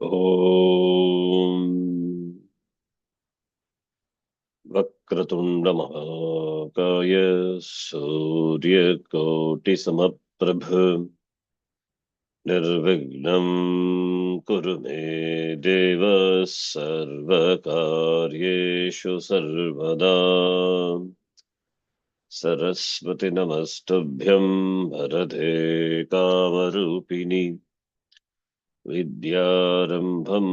ॐ वक्रतुण्ड महाकाय सूर्यकोटिसमप्रभ निर्विघ्नं कुरु मे देव सर्वकार्येषु सर्वदा सरस्वती नमस्तुभ्यं वरदे कामरूपिणि विद्यारम्भं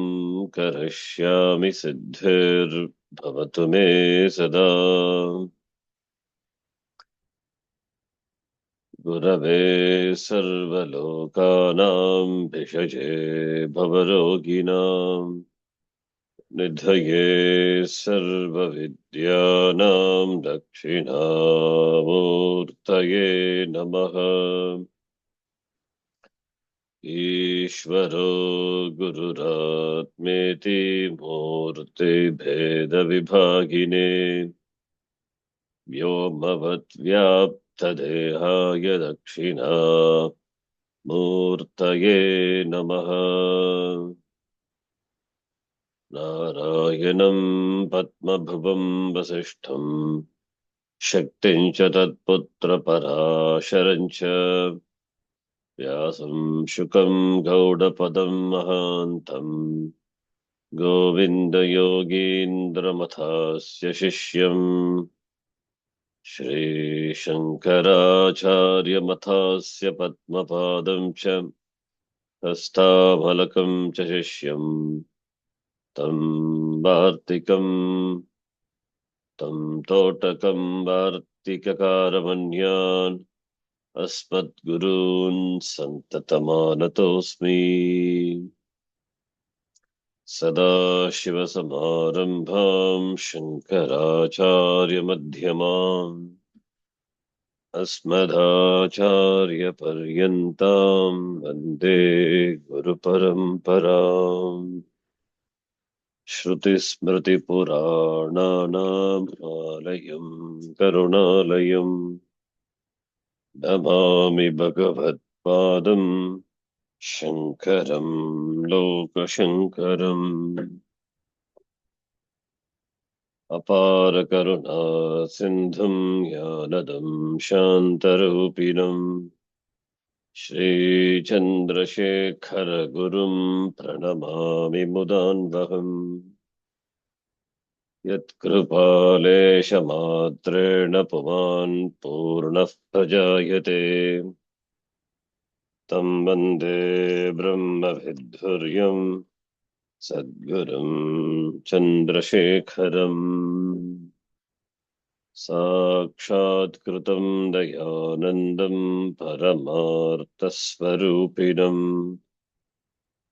करिष्यामि सिद्धिर्भवतु मे सदा गुरवे सर्वलोकानां भिषजे भवरोगिणां निधये सर्वविद्यानां दक्षिणामूर्तये नमः। ईश्वरो गुरुरात्मेति मूर्तिभेदविभागिने व्योमवद्व्याप्तदेहाय दक्षिणामूर्तये नमः। नारायणं पद्मभुवं वसिष्ठं शक्तिं च तत्पुत्रपराशरं च व्यासं शुकं गौडपदं महान्तं गोविन्दयोगीन्द्रमथास्य शिष्यम् श्रीशङ्कराचार्यमथास्य पद्मपादं च हस्तामलकं च शिष्यम् तं वार्तिकं तं तोटकं वार्तिककारमन्यान् अस्मद्गुरून् सन्ततमानतोऽस्मि। सदाशिवसमारम्भां शङ्कराचार्यमध्यमाम् अस्मदाचार्यपर्यन्तां वन्दे गुरुपरम्पराम्। श्रुतिस्मृतिपुराणानाम् आलयं करुणालयं नमामि भगवत्पादं शङ्करं लोकशङ्करम्। अपारकरुणा सिन्धुं ज्ञानदं शान्तरूपिणम् श्रीचन्द्रशेखरगुरुं प्रणमामि मुदान्वहम्। यत्कृपालेशमात्रेण पुमान् पूर्णः प्रजायते तं वन्दे ब्रह्मविद्धुर्यं सद्गुरुं चन्द्रशेखरम्। साक्षात्कृतं दयानन्दं परमार्थस्वरूपिणम्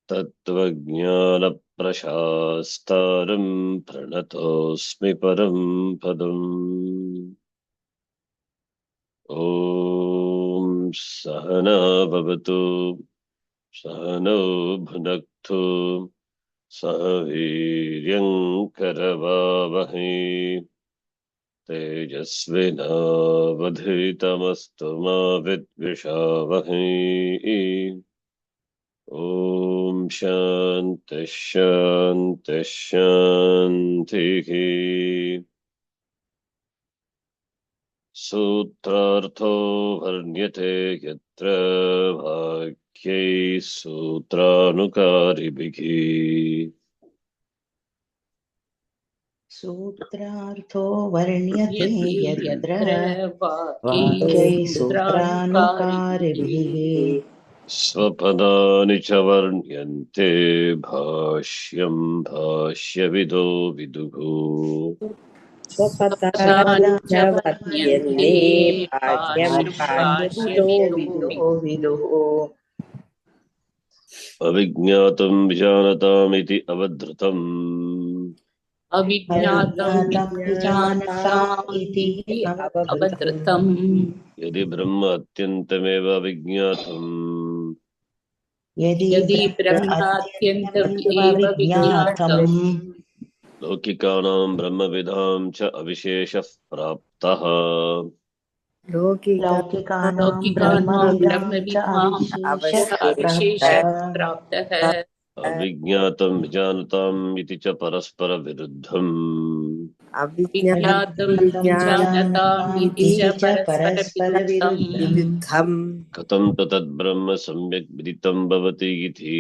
तत्त्वज्ञानप्रशास्तारं प्रणतोऽस्मि परं पदम्। ॐ सहना भवतु सहनौ भुनक्तु सह वीर्यं करवावहै तेजस्विनावधीतमस्तु मा विद्विषावहै। ॐ शान्ति शान्ति शान्तिः। सूत्रार्थो वर्ण्यते यत्र वाक्यैः सूत्रानुकारिभिः सूत्रार्थो वर्ण्यते यत्र वाक्यैः वाक्यैः सूत्रानुकारिभिः स्वपदानि च वर्ण्यन्ते भाष्यं भाष्यविदो विदुः। स्वपदानि च स्वपदानि वर्ण्यन्ते भाष्यं भाष्यविदो विदुः। विदुः अविज्ञातं विजानतामिति अवधृतम् अविज्ञातं विजानताम् इति विजानतामिति अवधृतम् अवधृतम्। यदि ब्रह्म अत्यन्तमेव अविज्ञातम् यदि ब्रह्मात्यन्तम् एव अत्यन्तमेव विज्ञातम् लौकिकानां ब्रह्मविदां च अविशेषः प्राप्तः लौकिकानां लौकिकानां ब्रह्मविदां च ब्रह्मविद्वांस अविशेषः अविशेषः प्राप्तः प्राप्तः अविज्ञातं विजानताम् इति च परस्परविरुद्धम् अविज्ञातं विज्ञातं विज्ञानताम् विजानताम् इति इति च च परस्परविरुद्धम् परस्परविरुद्धम् कथं तु तद्ब्रह्म सम्यक् विदितं भवति इति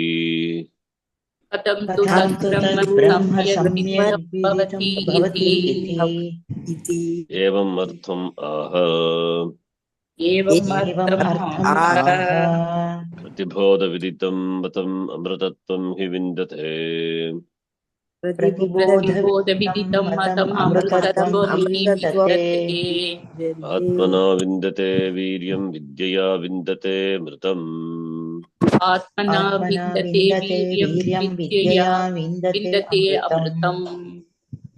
कथं तु कथं तु तद्ब्रह्म तद्ब्रह्म सम्यग् सम्यग् विदितं विदितं भवति भवति इति इति एवम् अर्थम् आह एवम् एवम् अर्थम् अर्थम् आह आह प्रतिबोधविदितं मतम् अमृतत्वं हि विन्दते प्रतिबोधविदितं प्रतिबोधविदितं मतम् मतम् अमृतत्वं हि अमृतत्वमिति विन्दते विद्यते आत्मना विन्दते वीर्यं विद्यया विन्दते मृतम् आत्मना आत्मना विन्दते विन्दते वीर्यं वीर्यं विद्यया विद्यया विन्दते विन्दते अमृतम् अमृतम्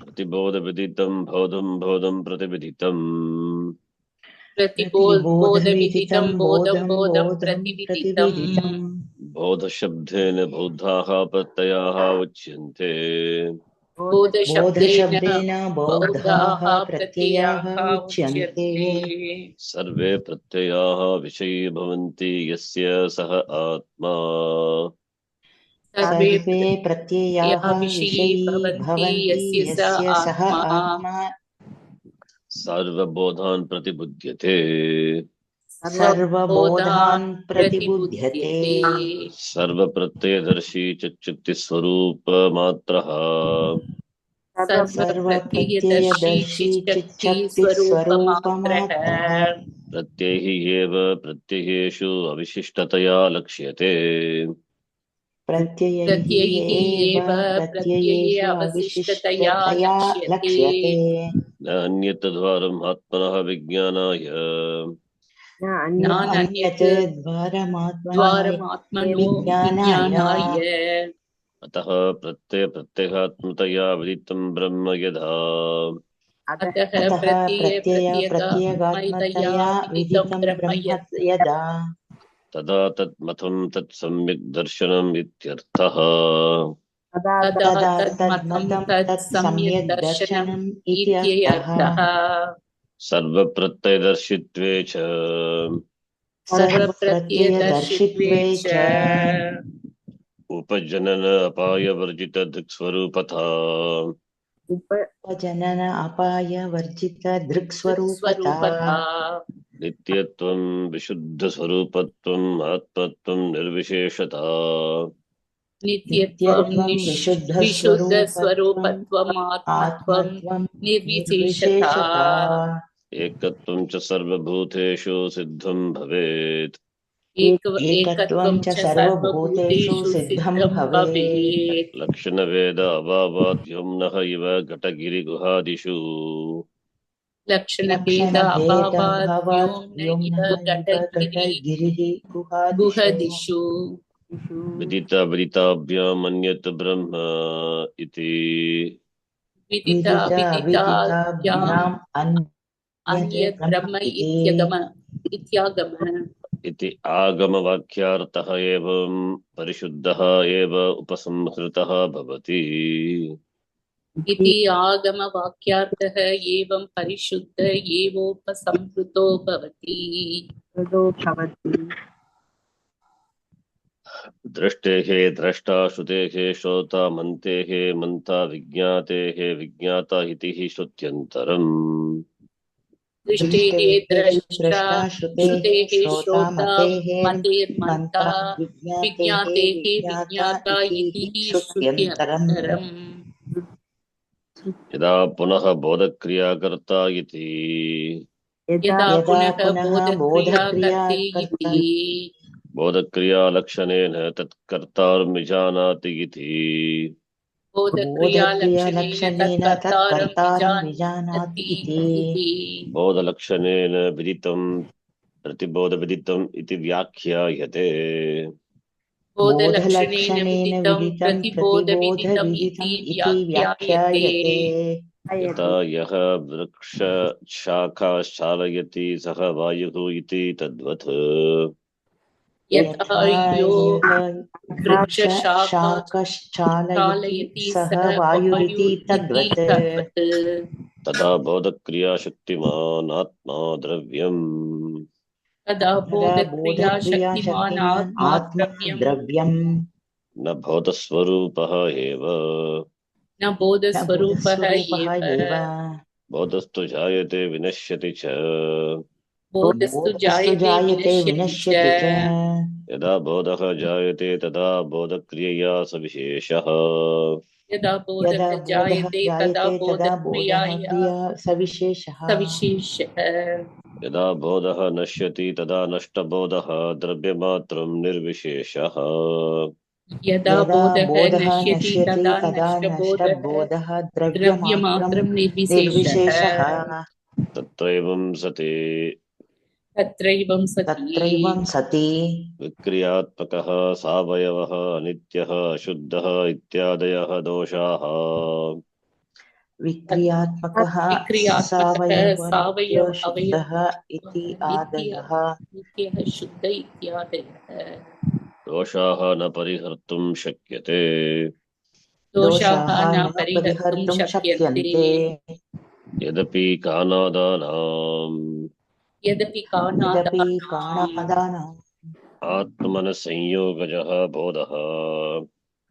प्रतिबोधविदितं बोधं प्रतिविदितम् प्रतिबोधविदितं बोधं बोधं बोधं बोधं प्रतिविदितम् प्रतिविदितम् बोधशब्देन बौद्धाः प्रत्ययाः उच्यन्ते बोधशब्देन बोधशब्देन बौद्धाः बौद्धाः प्रत्ययाः प्रत्ययाः उच्यन्ते उच्यन्ते सर्वे प्रत्ययाः विषयी भवन्ति यस्य सः आत्मा सर्वे सर्वे प्रत्ययाः विषये विषयी भवन्ति भवन्ति यस्य स यस्य सः आत्मा आत्मा सर्वबोधान् प्रतिबुध्यते सर्वबोधान् सर्वबोधान् प्रतिबुध्यते प्रतिबुध्यते सर्वप्रत्ययदर्शी चित्तस्वरूपमात्रः सर्वप्रत्ययदर्शी सर्वप्रत्ययदर्शी चिच्चक्ति स्वरूपमात्रः चिच्छक्तिस्वरूपमात्रः प्रत्ययैः एव प्रत्ययेषु अविशिष्टतया लक्ष्यते प्रत्ययैः प्रत्ययैः एव एव प्रत्यये प्रत्ययेषु अवशिष्टतया अविशिष्टतया लक्ष्यते लक्ष्यते न अन्यद्वारम् आत्मनः विज्ञानाय न नान्यत् अन्यत् द्वारमात्मनो द्वारमात्मनो विज्ञानाय विज्ञानाय अतः प्रत्ययात्मतया विदितं ब्रह्म यदा अतः अतः प्रत्यगात्मतया प्रत्यगात्मतया विदितं विदितं ब्रह्म ब्रह्म यदा तदा तन्मतं तत् सम्यक् दर्शनम् इत्यर्थः तदा तदा तन्मतं तन्मतं तत् तत् सम्यक् सम्यक् दर्शनम् दर्शनम् इति अर्थः इत्यर्थः सर्वप्रत्ययदर्शित्वे च सर्वप्रत्ययदर्शित्वे सर्वप्रत्ययदर्शित्वे च च उपजनन अपायवर्जितदृक्स्वरूपथा उपजनन अपायवर्जित दृक्स्वरूपता दृक्स्वरूपथा नित्यत्वं विशुद्धस्वरूपत्वम् आत्मत्वं निर्विशेषता नित्यत्वं नित्यत्वं विशुद्धस्वरूपत्वम् विशुद्धस्वरूपत्वम् आत्मत्वं आत्मत्वं निर्विशेषता निर्विशेषता एकत्वं च सर्वभूतेषु सिद्धं भवेत् एकत्वं एकत्वं च च सर्वभूतेषु सर्वभूतेषु सिद्धं सिद्धं भवेत् भवेत् लक्षणभेद अभावाद्योम्नः इव घटगिरिगुहादिषु लक्षणभेद अभावात् व्योम्न इव लक्षणभेदभावाद्योम्नः इव घटगिरि घटगिरिः गुहादिषु गुहदिषु विदिताभ्याम् अन्यत् ब्रह्म इति विदिताभ्याम् विदिताभ्याम् अन्यत् अन्यत् ब्रह्म ब्रह्म इति इत्यागमः इति आगमवाक्यार्थः एवं परिशुद्धः एव उपसंहृतः भवति इति आगमवाक्यार्थः एवं परिशुद्ध एवोपसंहृतो भवति दृष्टेः द्रष्टा श्रुतेः श्रोता मन्तेः मन्ता विज्ञातेः विज्ञाता इति हि श्रुत्यन्तरम् दृष्टेः दृष्टेः द्रष्टा द्रष्टा श्रुतेः श्रुतेः श्रोता श्रोता मतेः मतेर्मन्ता मन्ता विज्ञातेः विज्ञातेः विज्ञाता विज्ञाता इति इति हि हि श्रुत्यन्तरम् श्रुत्यन्तरम् यदा पुनः बोधक्रियाकर्ता इति यदा यदा पुनः पुनः बोधक्रिया बोधक्रिया कर्ते कर्ता इति बोधक्रियालक्षणेन तत्कर्तारं इति बोधक्रियालक्षणेन बोधक्रियालक्षणेन तत्कर्तारं तत्कर्तारं विजानाति विजानति इति इति बोधलक्षणेन विदितं प्रतिबोधविदितम् इति व्याख्यायते बोधलक्षणेन बोधलक्षणेन विदितं विदितं प्रतिबोधविदितम् इति प्रतिबोधविदितम् इति व्याख्यायते व्याख्यायते यथा यः वृक्षशाखाश्चालयति सः वायुः इति तद्वत् यथा यथा यो यः वृक्षशाखा वृक्षशाकश्चालयति चालयति सः सः वायुरिति वायुरिति तद्वत् तद्वत् तदा बोधक्रियाशक्तिमान् आत्मा द्रव्यम् तदा तदा बोधक्रिया शक्तिमान् बोधक्रियाशक्तिमान् आत्मा आत्मा द्रव्यम् द्रव्यम् न भौतस्वरूपः एव न न बोधस्वरूपः बोधस्वरूपः एव एव बोधस्तु जायते विनश्यति च बोधस्तु बोधस्तु जायते जायते विनश्यति च विनश्यति च यदा बोधः जायते तदा बोधक्रियया सविशेषः यदा यदा बोधः बोधः जायते तदा जायते तदा बोधः बोधक्रियाया क्रिया सविशेषः सविशेषः यदा बोधः नश्यति तदा नष्टबोधः द्रव्यमात्रं निर्विशेषः यदा यदा बोधः बोधः नश्यति नश्यति तदा तदा नष्टबोधः नष्टबोधः द्रव्यमात्रं द्रव्यमात्रं निर्विशेषः निर्विशेषः तत्रैवं सति तत्रैवं सति तत्रैवं सति विक्रियात्मकः सावयवः अनित्यः अशुद्धः इत्यादयः दोषाः विक्रियात्मकः विक्रियात्मकः सावयव सावयवनित्यशुद्धः अवयवः इति आदयः नित्यः शुद्ध इत्यादयः दोषाः न परिहर्तुं शक्यते दोषाः दोषाः न न परिहर्तुं परिहर्तुं शक्यन्ते शक्यन्ते यदपि कानादानाम् यदपि यदपि काणादानाम् काणादानाम् आत्मनसंयोगजः बोधः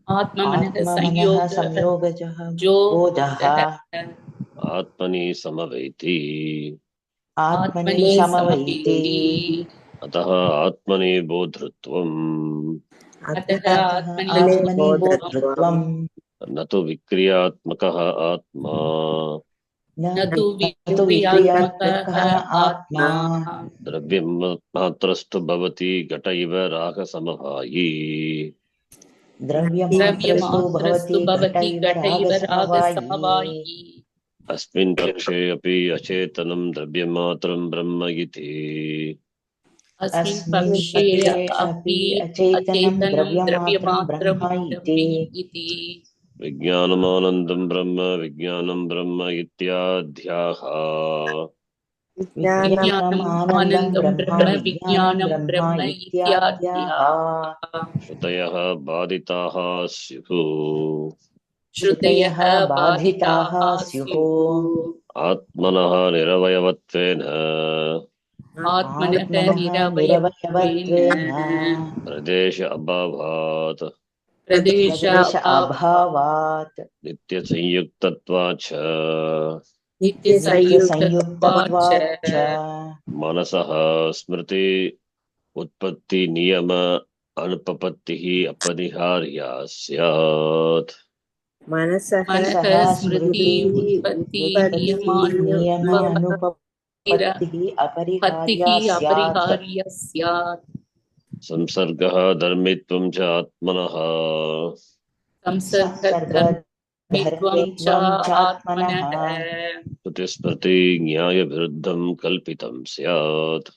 आत्ममनः आत्मनः संयोगः संयोगजः जो बोधः बोधः आत्मनि समवैति आत्मनि आत्मनि समवैति समवेति अतः आत्मनि बोधृत्वम् अतः अतः आत्मनि आत्मनि बोधत्वम् बोधृत्वम् न तु विक्रियात्मकः आत्मा न न तु न तु विक्रियात्मकः विक्रियात्मकः आत्मा आत्मा द्रव्यं मात्रस्तु भवति घट इव रागसमवायी द्रव्यमात्रस्तु द्रव्यमात्रस्तु भवति घट भवति इव घट इव रागसमवायी रागसमवायी अस्मिन् पक्षे अपि अचेतनं द्रव्यमात्रं ब्रह्म इति अस्मिन् अस्मिन् पक्षे पक्षे अपि अपि अचेतनं अचेतनं द्रव्यमात्रं द्रव्यमात्रं ब्रह्म इति ब्रह्म इति विज्ञानमानन्दं ब्रह्म विज्ञानं ब्रह्म इत्याद्याः विज्ञानम् विज्ञानम् आनन्दं आनन्दं ब्रह्म ब्रह्म विज्ञानं विज्ञानं ब्रह्म ब्रह्म इत्याद्याः इत्याद्याः श्रुतयः बाधिताः स्युः श्रुतयः श्रुतयः बाधिताः बाधिताः स्युः स्युः आत्मनः निरवयवत्वेन आत्मनः आत्मनः निरवयत्वेन निरवयवत्वेन प्रदेश अभावात् प्रदेश प्रदेश अभावात् नित्यसंयुक्तत्वाच्च नित्यसंयुक्तत्वाच्च नित्यसंयुक्तत्वाच्च मनसः स्मृति उत्पत्ति नियम अनुपपत्तिः अपरिहार्या स्यात् मनसः सः स्मृति स्मृति उत्पत्ति व्युत्पत्ति नियमानुपपत्तिः नियमानुपपत्तिः अपरिहार्या स्यात् अपरिहार्य स्यात् संसर्गः धर्मित्वं च आत्मनः संसर्गधर्मित्वं च संसर्गधर्मित्वं चात्मनः आत्मनः श्रुतिस्मृति न्यायविरुद्धं कल्पितं स्यात्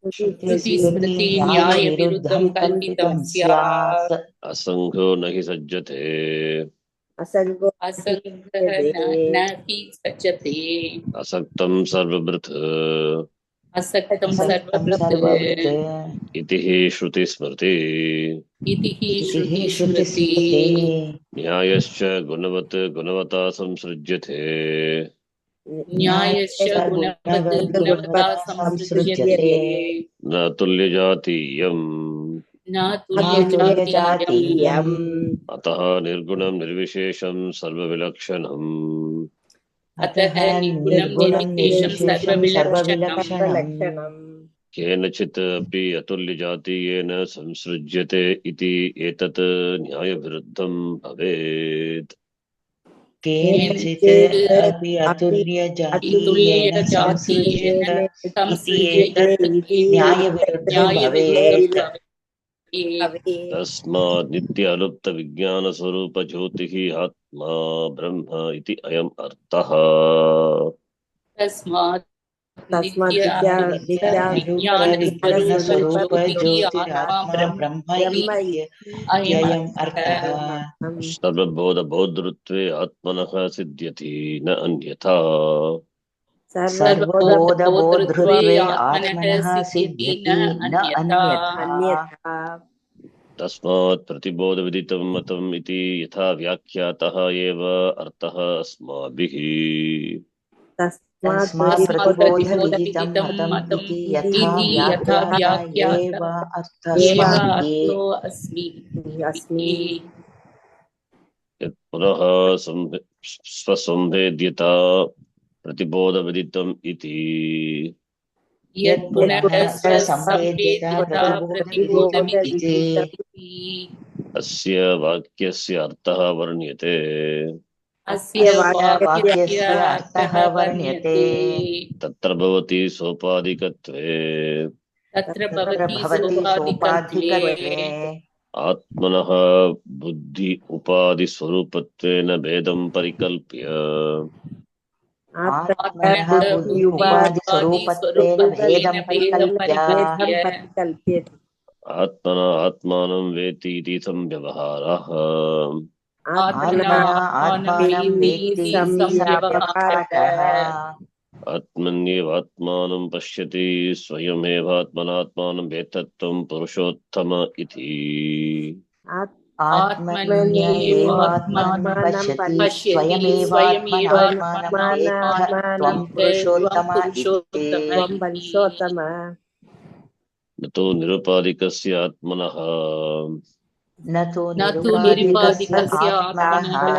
श्रुतिस्मृति श्रुतिस्मृति न्यायविरुद्धं न्यायविरुद्धं कल्पितं कल्पितं स्यात् स्यात् असङ्गो न हि सज्जते असङ्गो असङ्गः न हि सज्जते असक्तं सर्वभृत् असक्तं असक्तं सर्वभृत् सर्वभृत् इति हि श्रुतिस्मृति इति हि इति हि श्रुतिस्मृति श्रुतिस्मृतिः न्यायश्च गुणवत् गुणवता संसृज्यते न्यायश्च न्यायश्च गुणवत् गुणवता गुणवता संसृज्यते संसृज्यते न तुल्यजातीयम् न तुल्यजातीयम् मातुर्यजातीयम् अतः निर्गुणं निर्विशेषं सर्वविलक्षणम् अतः अतः निर्गुणं निर्गुणं निर्विशेषं निर्विशेषं सर्वविलक्षणम् सर्वविलक्षणम् केनचित् अपि अतुल्यजातीयेन संसृज्यते इति एतत् न्यायविरुद्धं भवेत् केनचित् केनचित् अपि अतुल्यजातीयेन तुल्यजातीयेन संसृज्यत इति संसृज्येत एतत् एतत् न्यायविरुद्धं न्यायविरुद्धं भवेत् भवेत् तस्मात् नित्य अलुप्तविज्ञानस्वरूपज्योतिः आत्मा ब्रह्म इति अयम् अर्थः तस्मात् नित्य विज्ञानस्वरूप नित्यरूपविज्ञानस्वरूप ज्योतिः आत्मा ज्योतिरात्मा ब्रह्म ब्रह्म इत्ययम् अयमर्थः अर्थः सर्वबोधबोधृत्वे आत्मनः सिद्ध्यति न अन्यथा सर्वबोधबोधृत्वे सर्वबोधबोधृत्वे आत्मनः आत्मनः सिद्ध्यति सिद्ध्यति न न अन्यथा अन्यथा तस्मात् प्रतिबोधविदितं मतम् इति यथा व्याख्यातः एव अर्थः अस्माभिः तस्मात् प्रतिबोधविदितं मतम् इति यथा व्याख्यात एव अर्थोऽस्ति अस्मि पुनः स्वसंवेद्यता प्रतिबोधविदितम् इति यत् पुनः स्वसंवेद्यता प्रतिबोधविदिते अस्य वाक्यस्य अर्थः वर्ण्यते अस्य वाक्यस्य अर्थः वर्ण्यते तत्र भवति सोपाधिकत्वे तत्र भवति भवति सोपाधिकत्वे आत्मनः बुद्धि उपाधिस्वरूपत्वेन भेदं परिकल्प्य आत्मनः बुद्धि उपाधिस्वरूपत्वेन भेदं परिकल्प्य आत्मना आत्मानं वेति इति संव्यवहारः आत्मना आत्मानं वेत्ति संव्यवहारः आत्मन्येव आत्मानं पश्यति स्वयमेवात्मनात्मानं वेत्तत्वं पुरुषोत्तम इति आत्मन्येवात्मानं पश्यति स्वयमेवात्मनात्मानं वेत्थ त्वं पुरुषोत्तम इति न तु निरुपाधिकस्य आत्मनः न तु निरुपाधिकस्य आत्मनः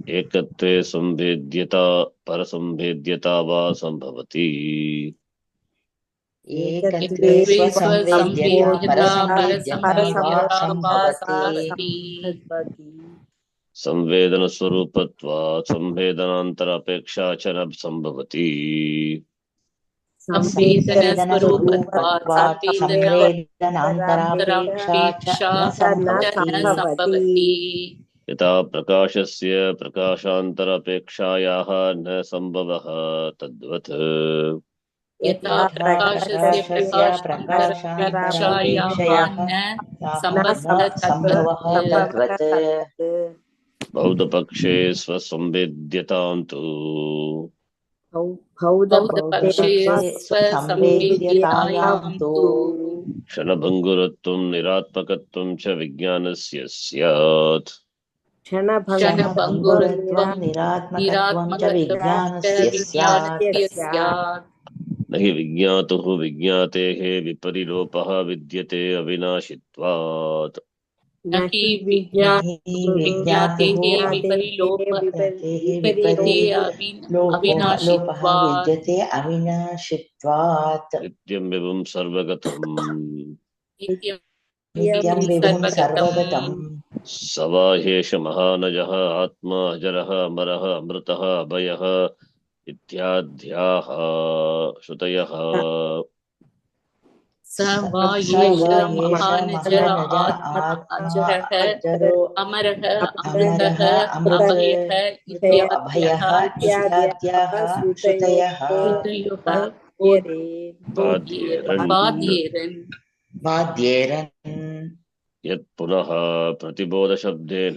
एकत्वे संवेद्यता परसंवेद्यता वा संभवति एकत्वे स्वसंवेद्यता परसंवेद्यता वा संभवति संवेदनस्वरूपत्वात् संवेदनान्तरापेक्षा च न संभवति संवेदनस्वरूपत्वात् संवेदनान्तरापेक्षा च न संभवति यथा प्रकाशस्य प्रकाशान्तरापेक्षायाः न संभवः तद्वत् यथा प्रकाशस्य प्रकाशान्तरापेक्षया न संभवः तद्वत् बौद्धपक्षे स्वसंवेद्यतां तु बौद्धपक्षे स्वसंवेद्यतायां तु क्षणभङ्गुरत्वं निरात्मकत्वं च विज्ञानस्य स्यात् क्षणभङ्गुरत्वं निरात्मकत्वं च विज्ञानस्य स्यात् न हि विज्ञातुः विज्ञातेः विपरिलोपः विद्यते अविनाशित्वात् न हि विज्ञातेः विपरिलोपः विद्यते अविनाशित्वात् नित्यं विभुं सर्वगतम् नित्यं विभुं सर्वगतम् स वा ह्येष महानजः आत्मा अजरः अमरः अमृतः अभयः इत्याद्याः श्रुतयः स वा एष महानजः अजरः अमरः अमृतः अभयः अभयः इत्याद्याः श्रुतयः बाध्येरन् यत् पुनः प्रतिबोधशब्देन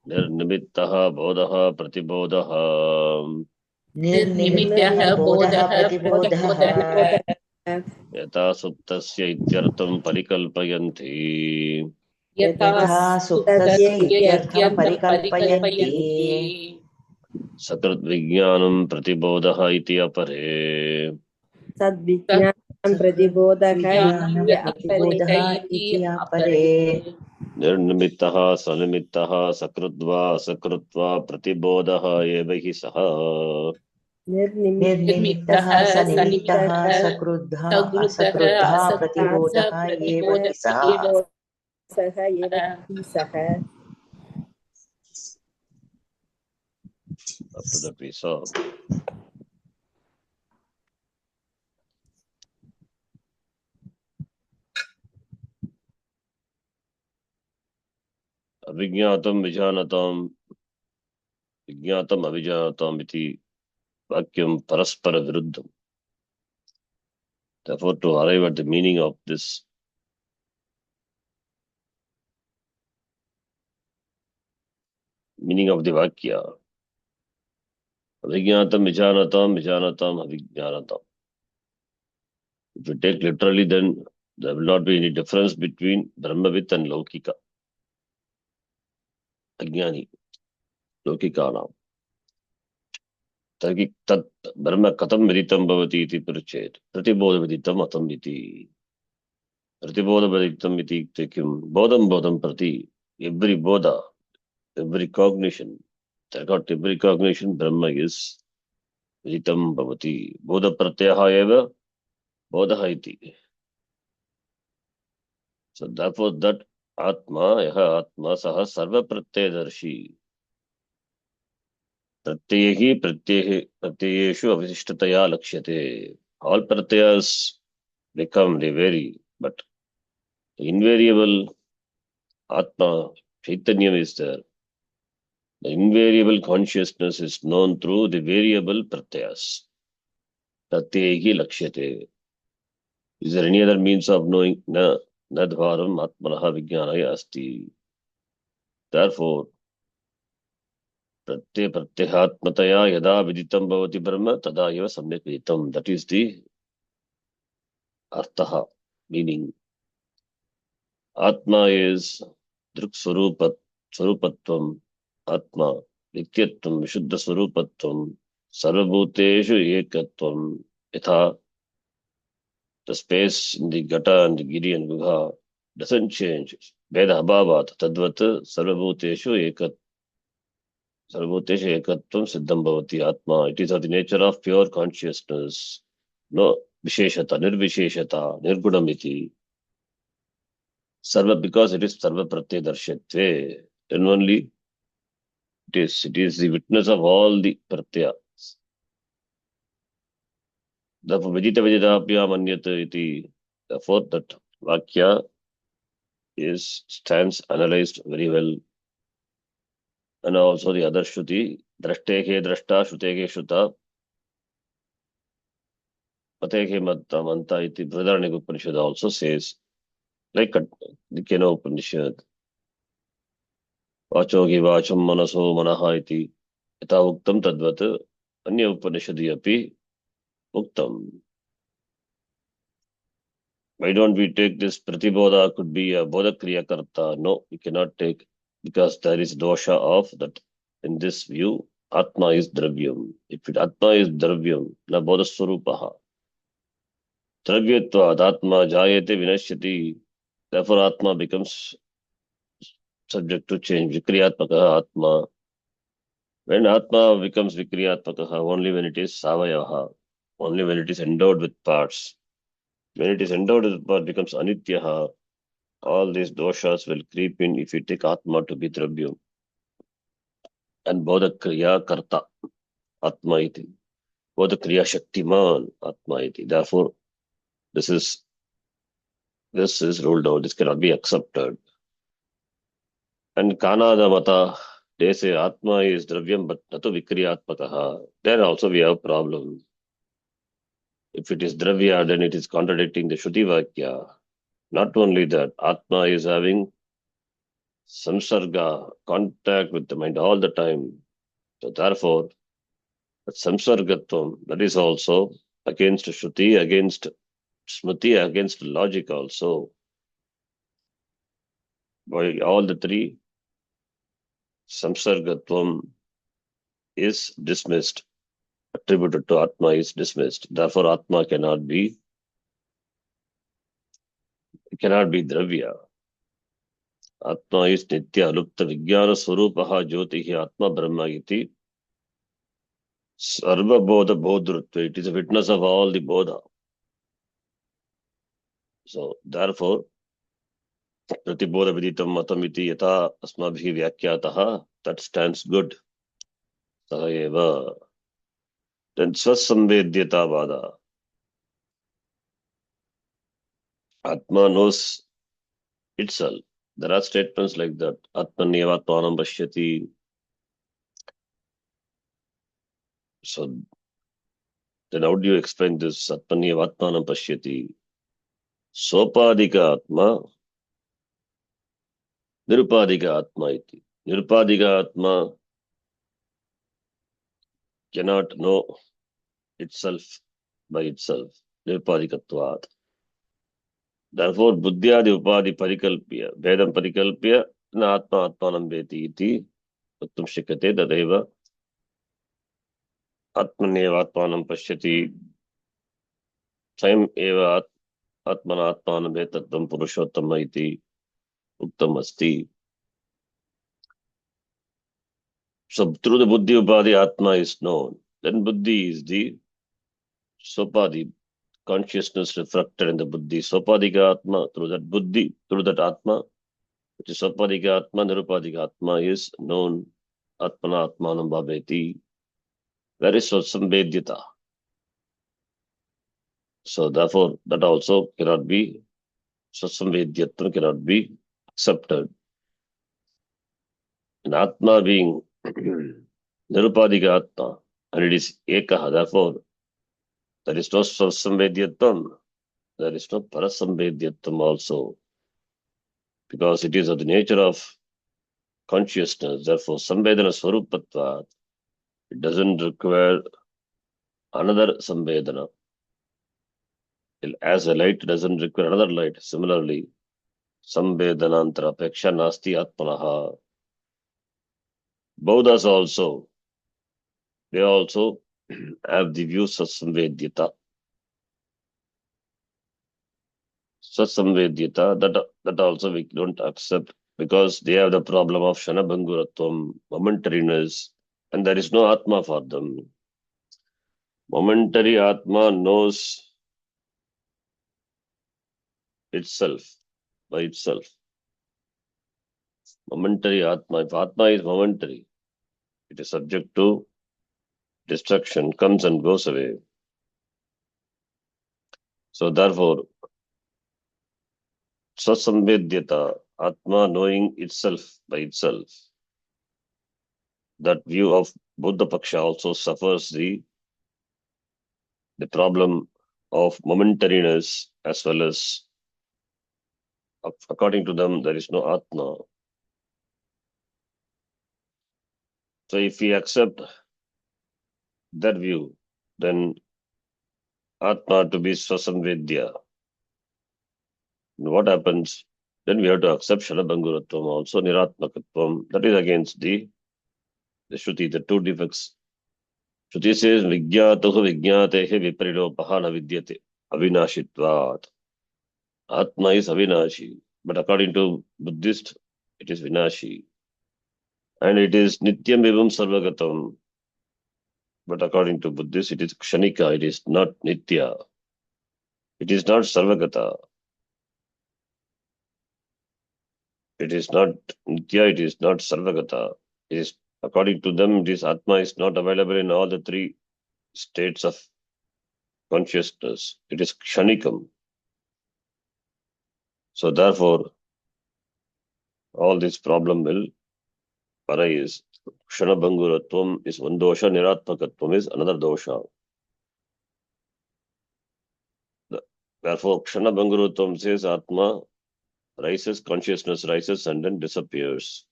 निर्निमित्तः बोधः प्रतिबोधः निर्निमित्तः बोधः प्रतिबोधः यथा सुप्तस्य इत्यर्थं परिकल्पयन्ति यथा सुप्तस्य इत्यर्थं परिकल्पयन्ति सकृद्विज्ञानं प्रतिबोधः इति अपरे सद्विज्ञानं प्रतिबोधः इति अपरे निर्निमित्तः सनिमित्तः सकृद्वा असकृत्वा प्रतिबोधः एव हि सः निर्निमित्तः सनिमित्तः सकृद्धः असकृद्धः प्रतिबोधः एव सः Up to the piece of अविज्ञातं विजानतां विज्ञातम् अविजानताम् इति वाक्यं परस्पर विरुद्धम्. Therefore, to arrive at the meaning of this meaning of the vakya, avignyatam vijanatam vijanatam avignanatam. If you take literally, then there will not be any difference between Brahmavit and Laukika. Ajnani. लौकिकानां तर्हि तत् ब्रह्म कथं विदितं भवति इति पृच्छेत् प्रतिबोधविदितम् अतम् इति प्रतिबोधविदितम् इति किं बोधं प्रति every bodha every cognition that got every cognition Brahma is viditam bhavati bodha pratyaya eva bodha iti. So therefore that atma yaha atma saha sarva pratyadarshi pratyayeshu avishishtataya lakshyate. All pratyas become, they vary, but the invariable atma chaitanyam is there. The invariable consciousness is known through the variable pratyas. Pratyahi lakshyate. Is there any other means of knowing? Na nadvaram atmanaha vijnanaya asti. Therefore, pratyahatmataya yada viditam bhavati brahma tada eva samyak viditam. That is the artha, meaning atma is druk swarupatvam, atma nityatvam, vishuddha swarupatvam, sarvabhuteshu ekatvam, yatha the space in the gata and the giri and gugha doesn't change. Veda abhavat tadvat sarvabhuteshu ekatvam siddham bhavati atma. It is of the nature of pure consciousness. No visheshata, nirvisheshata, nirgunamiti. Sarva, because it is sarva pratyadarshitve. Then only it is the witness of all the pratyas. Therefore, vidita viditapya manyata iti. Therefore, that vakya stands analyzed very well. And also the other Shruti, Drashteke Drashta, Shruteke Shruta, Pateke Matta Manta iti Brihadaranyaka Upanishad also says, like the Kena Upanishad, Vachogi Vacham Manaso Manaha iti, Yata Uktam Tadvat, Anya Upanishadi api Uktam. Why don't we take this Pratibodha could be a Bodha Kriya Karta? No, we cannot take, because there is dosha of that. In this view, Atma is Dravyam. If Atma is Dravyam, na Bodha Swarupaha. Dravyatvad Atma Jayate Vinashyati. Therefore, Atma becomes subject to change. Vikriyatmaka Atma. When Atma becomes Vikriyatmaka, only when it is Savayavaha, only when it is endowed with parts. When it is endowed with parts, becomes Anityaha. All these doshas will creep in if you take Atma to be Dravyam. And Bodha Kriya Karta Atma iti. Bodha Kriya Shaktiman Atma iti. Therefore, this is ruled out. This cannot be accepted. And Kanada Mata, they say Atma is Dravyam, but Natu Vikriyatmakaha. Then also we have problem. If it is Dravya, then it is contradicting the Shruti Vakya. Not only that, Atma is having samsarga, contact with the mind all the time. So therefore, that samsargatvam, that is also against Shruti, against Smriti, against logic also. By all the three, samsargatvam is dismissed. Attributed to Atma is dismissed. Therefore, Atma cannot be Dravya. Atma is Nitya, Lupta, Vijnana, Swarupaha, Jyotihi, Atma, Brahma, iti. Sarva Bodha Bodhrutva. It is a witness of all the Bodha. So, therefore, Pratibodha Viditam Matamiti Yata Asmabhi Vyakyataha, that stands good. Sahayeva. Then Swasamvedyata Vada. Atma knows itself. There are statements like that. Atmanyevatmanam Pashyati. So, then how do you explain this? Atmanyevatmanam Pashyati. Sopadika Atma, Nirupadika Atma iti. Nirupadika Atma cannot know itself by itself. Nirupadikatvat. Therefore, Buddhyadi Upadi Parikalpya, Vedam Parikalpya, Na Atma Atmanam Veti iti वक्तुं शक्यते तदेव आत्मन्येव आत्मानं पश्यति स्वयम् एव आत्मना आत्मानं एतत्त्वं पुरुषोत्तम इति उक्तम् अस्ति. So through the buddhi upadhi atma is known. Then buddhi is the sopadhi, consciousness reflected in the buddhi. Sopadhika atma, through that buddhi, through that atma, which is sopadhika atma, nirupadhika atma is known. Atmana atmanam bhaveti. There is sambedhyata. So therefore, that also cannot be, sambedhyatma cannot be accepted. And atma being nirupadhika atma, and it is ekaha, therefore, there is no sambedhyatvam. There is no parasambedhyatvam also, because it is of the nature of consciousness. Therefore, sambedana swarupatvat, it doesn't require another sambedana. As a light doesn't require another light, similarly, sambedanantara apeksha nasti atmanaha. Bodhas also, they also have the view sasamvedyata. Sasamvedyata, that also we don't accept, because they have the problem of shanabhanguratvam, momentariness, and there is no atma for them. Momentary atma knows itself by itself. Momentary atma, if atma is momentary, it is subject to destruction, comes and goes away. So therefore, sasamvedyata, atma knowing itself by itself, that view of Buddha Paksha also suffers the problem of momentariness, as well as, according to them, there is no atma. So if we accept that view, then atma to be swasamvedya. What happens? Then we have to accept shalabhanguratvam also, niratmakatvam. That is against the Shruti, the two defects. Shruti says, Vigyatahu vigyatehe viparilopaha na vidyate avinashitvat. Atma is avinashi. But according to Buddhist, it is vinashi. And it is nityam evam sarvagatam. But according to Buddhist, it is kshanika, it is not nitya. It is not sarvagata. It is not nitya, it is not sarvagata. It is, according to them, this atma is not available in all the three states of consciousness. It is kshanikam. So therefore, all this problem will arise. Kshanabhanguratvam is one dosha, niratmakatvam is another dosha. Therefore, Kshanabhanguratvam says atma rises, consciousness rises and then disappears.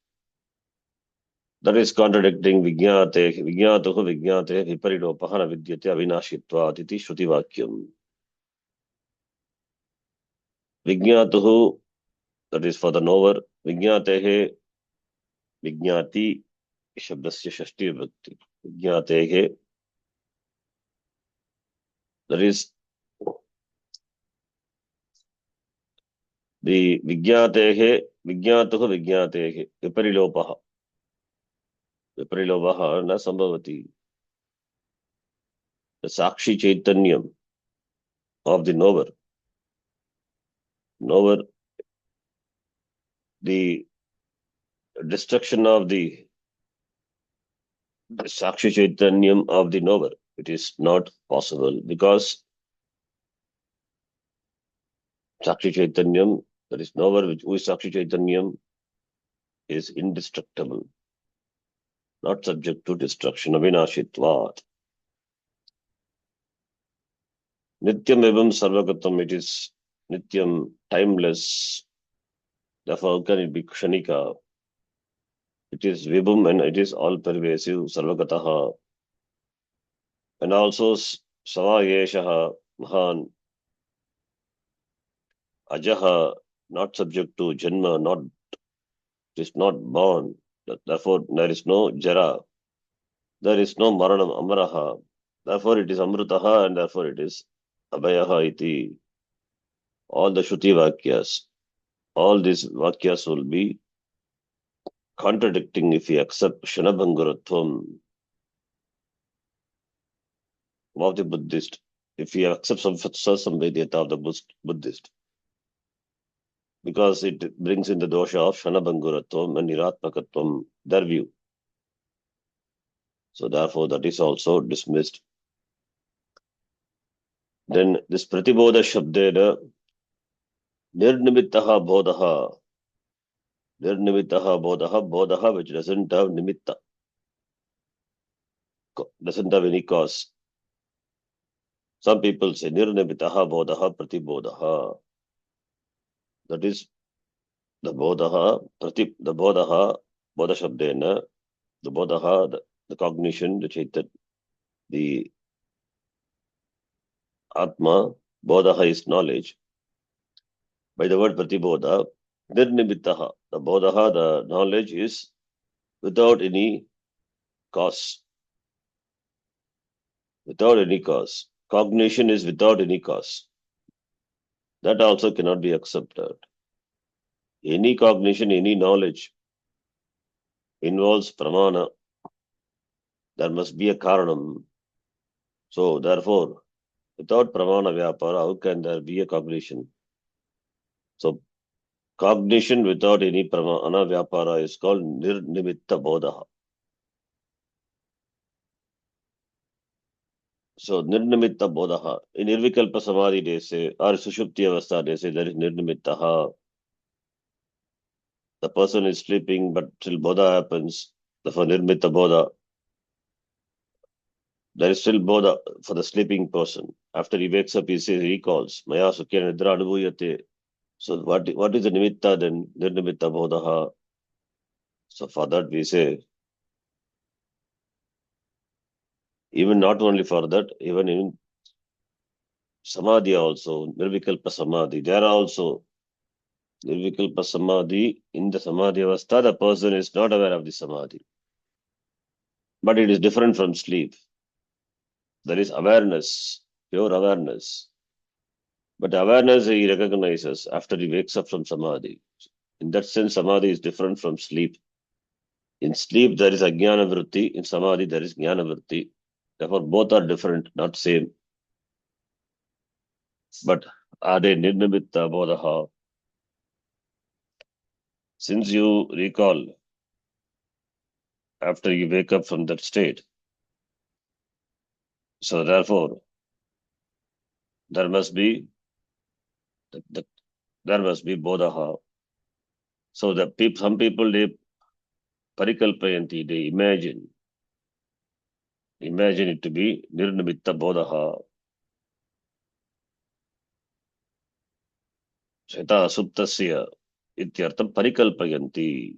That is contradicting vigyate, vigyatahu vigyate viparidopahana vidyate avinashitvat iti shruti vakyam. Vigyatahu, that is for the knower, vigyatehe, vigyati, shabdasya shashti vibhakti. Vigyatehe, that is the vigyatehe, vigyatahu vigyatehe, viparilopaha. Viparilopaha na sambhavati. The Sakshi Chaitanyam of the knower. Knower, the destruction of the Sakshi Chaitanyam of the knower, it is not possible, because Sakshi Chaitanyam, that is knower, who is Sakshi Chaitanyam, is indestructible, not subject to destruction. Avinashitvat. Nityam evam sarvagatam, it is nityam, timeless. Therefore, how can it be kshanika? It is vibhum and it is all pervasive, sarvagataha. And also savayeshaha, mahan, ajaha, not subject to janma, not, it is not born. Therefore, there is no jara. There is no maranam, amaraha. Therefore, it is amrutaha and therefore it is abhayaha iti. All the Shruti Vakyas, all these Vakyas will be contradicting if we accept Shanabhangaratvam of the Buddhist. If we accept some Sambedhyata of the Buddhist, because it brings in the dosha of Shanabhangaratvam and Niratmakatvam, their view. So therefore, that is also dismissed. Then this Pratibodha Shabdena Nirnimittaha Bodhaha. Nirnimittaha Bodhaha, Bodhaha which doesn't have nimitta, doesn't have any cause. Some people say Nirnimittaha Bodhaha Pratibodhaha. That is the Bodhaha, the Bodhaha, Bodha Shabdena, the Bodhaha, the cognition, the Chaitan, the Atma, Bodhaha is knowledge. By the word Pratibodha, Nirnimittaha, the Bodhaha, the knowledge is without any cause. Without any cause. Cognition is without any cause. That also cannot be accepted. Any cognition, any knowledge involves pramana. There must be a karanam. So therefore, without pramana vyapara, how can there be a cognition? So cognition without any pramana vyapara is called nirnimitta bodha. So nirnimitta bodha. In Nirvikalpa Samadhi they say, or Sushupti Avastha they say there is nirnimittaha. The person is sleeping but till bodha happens. Therefore nirmitta bodha. There is still bodha for the sleeping person. After he wakes up, he says, he recalls, Maya Sukhya Nidra Anubhuyate. So what is the nimitta then? Nirnimitta bodha. So for that we say, even not only for that, even in Samadhi also, Nirvikalpa Samadhi, there are also Nirvikalpa Samadhi, in the Samadhi Avastha, the person is not aware of the Samadhi. But it is different from sleep. There is awareness, pure awareness. But awareness he recognizes after he wakes up from Samadhi. In that sense, Samadhi is different from sleep. In sleep, there is Ajnana Vritti. In Samadhi, there is Jnana Vritti. Therefore, both are different, not same. But are they nirnimitta bodha? Since you recall after you wake up from that state, so therefore there must be bodha. So some people they parikalpayanti, they imagine it to be nirnimitta bodha. Sheta suptasya ityartam parikalpayanti.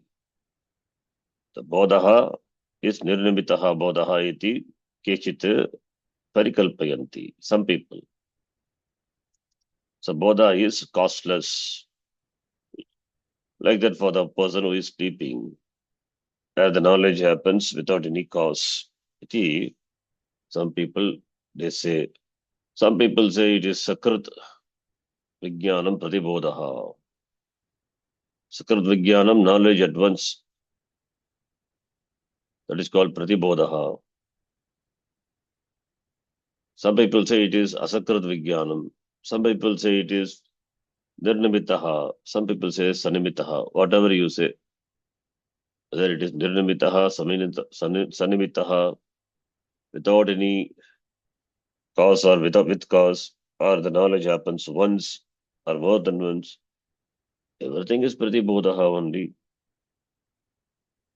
The bodha is nirnimitaha bodha iti kechit parikalpayanti. Some people. So bodha is costless. Like that for the person who is sleeping. Where the knowledge happens without any cause. Iti, some people say it is Sakrit Vijnanam Pratibodha. Sakrit Vijnanam, knowledge at once. That is called Pratibodha. Some people say it is Asakrit Vijnanam. Some people say it is Nirnimitaha. Some people say Sanimitaha. Whatever you say. Whether it is Nirnimitaha, Sanimitaha, without any cause or with cause, or the knowledge happens once or more than once. Everything is Pratibodha only.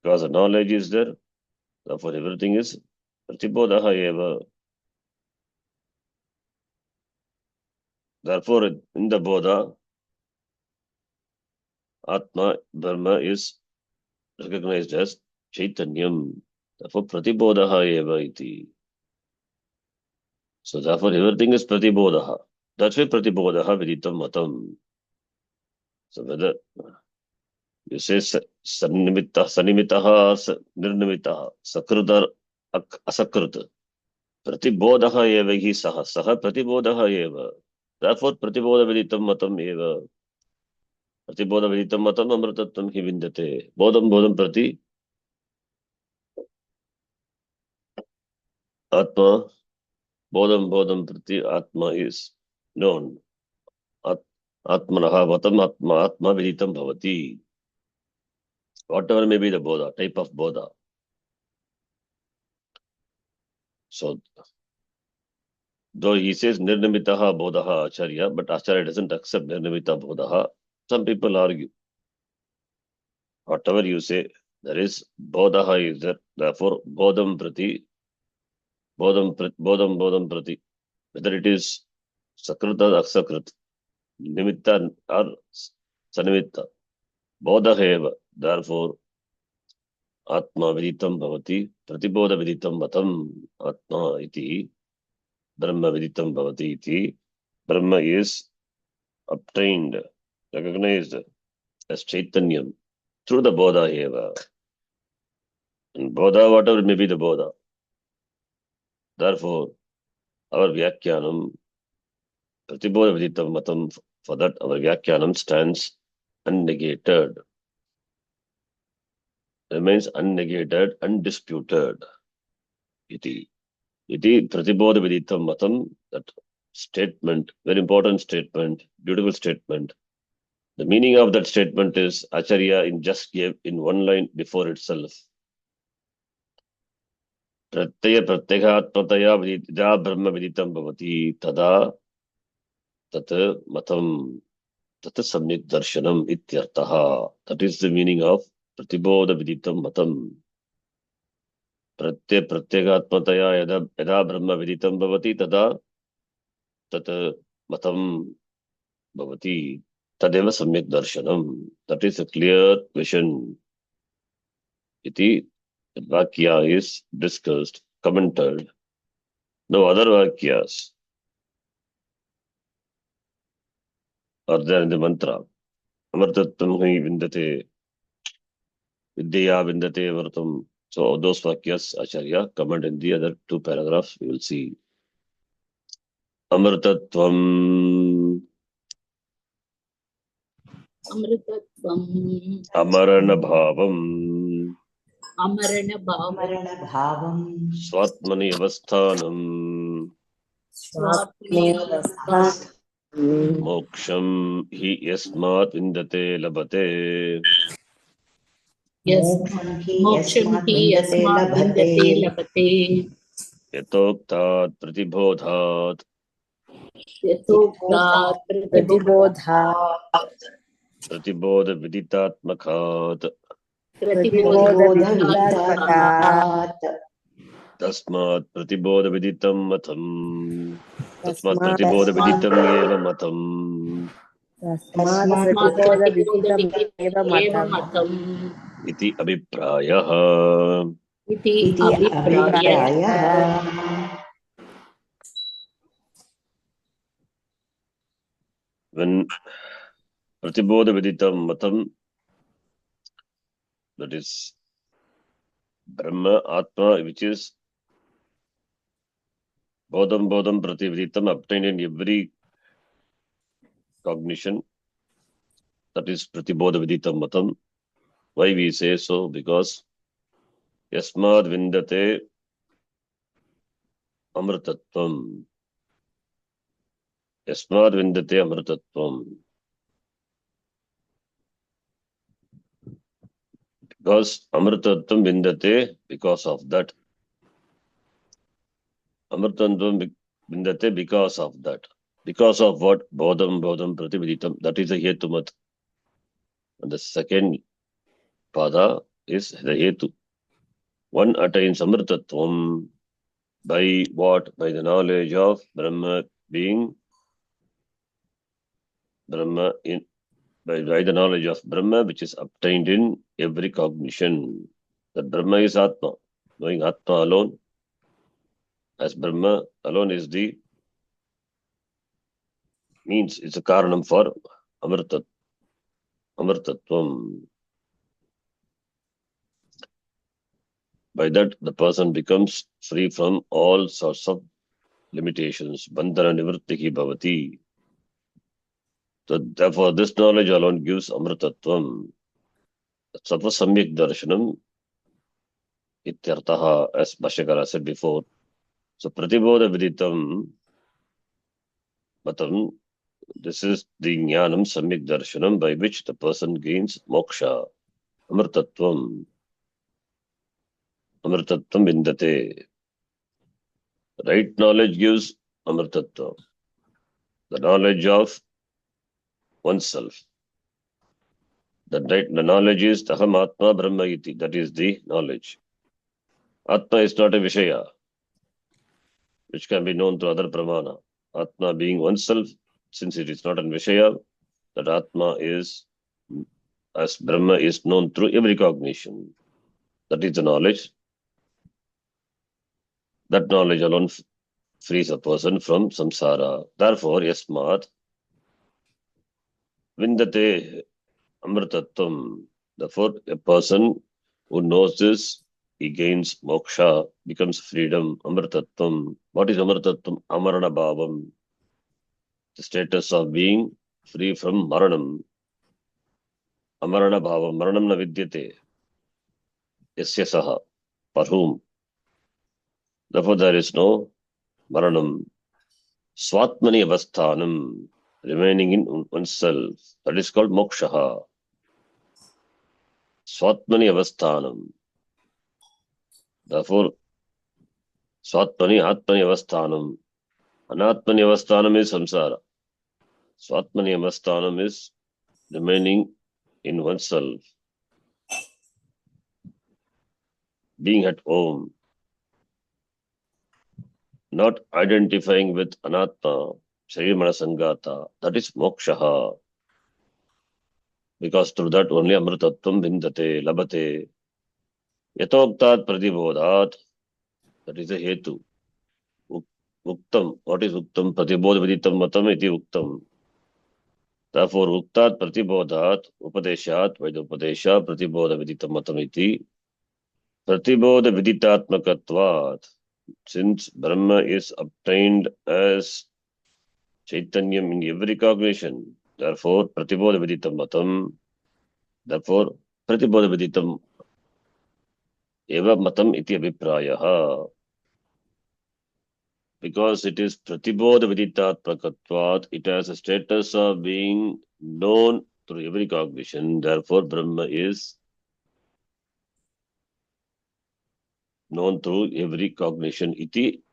Because the knowledge is there, therefore everything is Pratibodha eva. Therefore, in the Bodha, Atma, Brahma is recognized as Chaitanyam. Therefore, Pratibodha eva iti. So therefore everything is Pratibodha. That's why Pratibodha viditam matam. So whether You say sanimitaha, nirnimitaha, sakrudar asakrit. Pratibodaha eva hi saha, saha pratibodaha eva. Therefore, pratiboda viditam matam eva. Pratiboda viditam matam amrtatvam hi vindate. Bodham bodham prati atma. Bodham bodham prati atma is known. Atmanaha vatam atma viditam bhavati. Whatever may be the bodha, type of bodha. So, though he says nirnimitaha bodhaha acharya, but acharya doesn't accept nirnimita bodhaha. Some people argue. Whatever you say, there is bodhaha is there. Therefore, bodham prati. Whether it is sakrit or asakrit, nimitta or sanimitta, bodha eva. Therefore, atma viditam bhavati, pratibodha viditam matam, atma iti, brahma viditam bhavati iti. Brahma is obtained, recognized as Chaitanyam through the bodha eva. And bodha, whatever may be the bodha. Therefore, our Vyakyanam, Pratibodha Viditam Matam, for that our Vyakyanam stands unnegated, remains unnegated, undisputed. Iti Pratibodha Viditam Matam, that statement, very important statement, beautiful statement. The meaning of that statement is Acharya just gave in one line before itself. Pratyaya pratyaghatmataya vidita brahma viditam bhavati tada tat matam tat samyak darshanam ityartaha. That is the meaning of pratibodha viditam matam. Pratyaghatmataya yada brahma viditam bhavati tada tat matam bhavati tadeva samyak darshanam. That is a clear vision. Iti Vakya is discussed, commented. No other Vakyas are there in the mantra. Amartattam hi vindate, Vidya vindate vartam. So those Vakyas, Acharya, comment in the other two paragraphs. We will see. Amartatvam, Amritatvam, Amarana bhavam, Amarana Bhavam, Amarana bhavam Swatmani avasthanam, Swatmeva Moksham hi yasmat vindate labate. Yes, moksham hi Moksham yasmat hi vindate Yasmat labhate Vindate Labate, Yatoktat pratibodhat, Yatoktat प्रतिबोधा Pratibodha viditatmakhat. Pratibodha प्रतिबोध Viditatmaka, विदितात्मकात् Tasmat pratibodha viditam matam. Tasmat तस्मात् pratibodha viditam eva matam. तस्मात् तस्मात् Tasmat Pratibodha प्रतिबोधविदितमेव Viditam Eva मतम् Matam, Iti abhiprayah. Iti इति Abhipraya. अभिप्रायः When pratibodha viditam matam, that is Brahma, Atma, which is bodham pratividitam, obtained in every cognition, that is pratibodha viditam matam. Why we say so? Because yasmad vindate amrtatvam. Yasmad vindate amrtatvam. Because amrtatvam vindate, because of that. Amrtatvam vindate, because of that. Because of what? Bodham pratividitam. That is the hetumat. And the second pada is the hetu. One attains amrtatvam by what? By the knowledge of Brahma being Brahma in by the knowledge of Brahma, which is obtained in every cognition. That Brahma is Atma. Knowing Atma alone, as Brahma alone is the means, it's a karanam for Amrtatvam. By that, the person becomes free from all sorts of limitations. Bandhana nivrittihi bhavati. So therefore, this knowledge alone gives amritatvam. Sattva samyak darshanam ityartaha, as Bhashyakara said before. So pratibodha viditam matam, this is the jnanam samyak darshanam by which the person gains moksha, amritatvam. Amritatvam vindate. Right knowledge gives amritatvam. The knowledge of oneself. The knowledge is Taham Atma Brahma iti. That is the knowledge. Atma is not a Vishaya, which can be known through other Pramana. Atma being oneself, since it is not a Vishaya, that Atma is, as Brahma is known through every cognition. That is the knowledge. That knowledge alone frees a person from samsara. Therefore, yasmat vindate amritatvam. Therefore, a person who knows this, he gains moksha, becomes freedom, amritatvam. What is amritatvam? Amarana bhavam. The status of being free from maranam. Amarana bhavam. Maranam na vidyate. Yasya saha. For whom? Therefore, there is no maranam. Swatmani avasthanam. Remaining in oneself. That is called moksha. Swatmani avasthanam. Therefore, Swatmani Atmani avasthanam. Anatmani avasthanam is samsara. Swatmani avasthanam is remaining in oneself. Being at home. Not identifying with anatma, sharimana sangata. That is moksha. Because through that only amritatvam vindate, labate. Yatoktat pratibodhat. That is a hetu. Uktam. What is uktam? Pratibodha viditam matam iti uktam. Therefore, uktat pratibodhat upadeshat, by the upadesha, pratibodha viditam matam iti. Pratibodha viditatmakatvat. Since Brahma is obtained as Chaitanyam in every cognition, therefore, pratibodha viditam matam. Therefore, pratibodha viditam eva matam iti abhiprayaha. Because it is pratibodha viditatmakatvat, it has a status of being known through every cognition. Therefore, Brahma is known through every cognition. Iti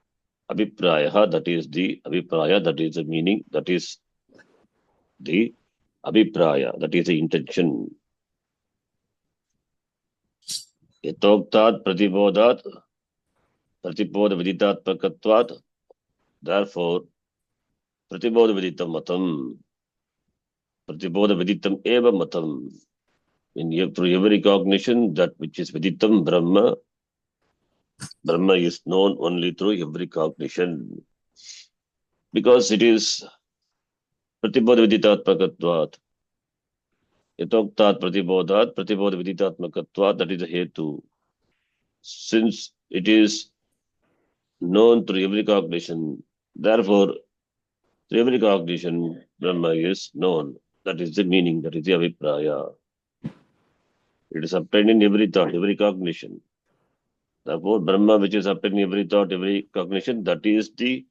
abhiprayaha, that is the abhipraya, that is the meaning, that is the abhipraya, that is the intention. Yatoktat pratibodhat, pratibodha viditatmakatvat. Therefore, pratibodha viditam matam. Pratibodha viditam eva matam. Through every cognition, that which is viditam Brahma, Brahma is known only through every cognition. Because it is pratibodha viditatmakatvat. Yatoktat pratibodhat, pratibodha viditatmakatvat, that is a hetu. Since it is known through every cognition, therefore, through every cognition, Brahma is known. That is the meaning, that is the abhipraya. It is obtained in every thought, every cognition. Therefore, Brahma, which is obtained in every thought, every cognition, that is the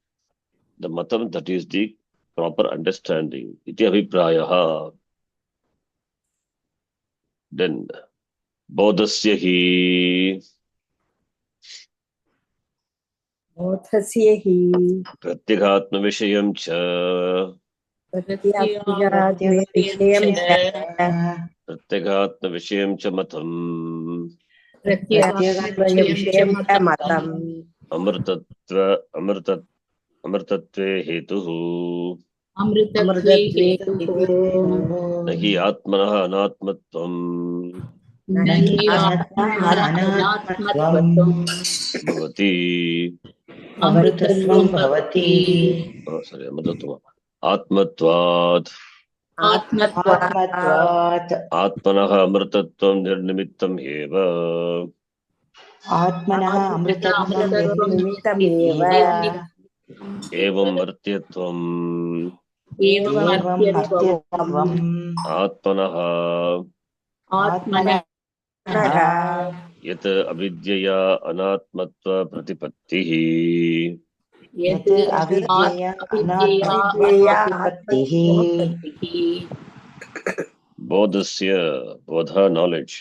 matam, that is the proper understanding. Iti abhipraya. Then, bodhasya hi बोधस्य हि pratyekhatma vishayam cha. प्रत्यात्मजाद्विषयं च Pratyekhatma vishayam cha matam. प्रत्यात्मविषयं च मतम् अमृतत्वे हेतुः अमृतत्वे नहि आत्मनः अनात्मत्वम् नहि आत्मनः अनात्मत्वं भवति. अमृतत्वं भवति. अमृतत्वम् आत्मत्वात् आत्मत्वात् आत्मनः अमृतत्वं निर्निमित्तम् एव. आत्मनः अमृतत्वं निर्निमित्तमेव एवं मर्त्यत्वम् एवं मर्त्यत्वम् आत्मनः आत्मनः यत् अविद्यया अनात्मत्व प्रतिपत्तिः यत् अविद्यया अविद्यया अनात्मत्वप्रतिपत्तिः बोधस्य बोध knowledge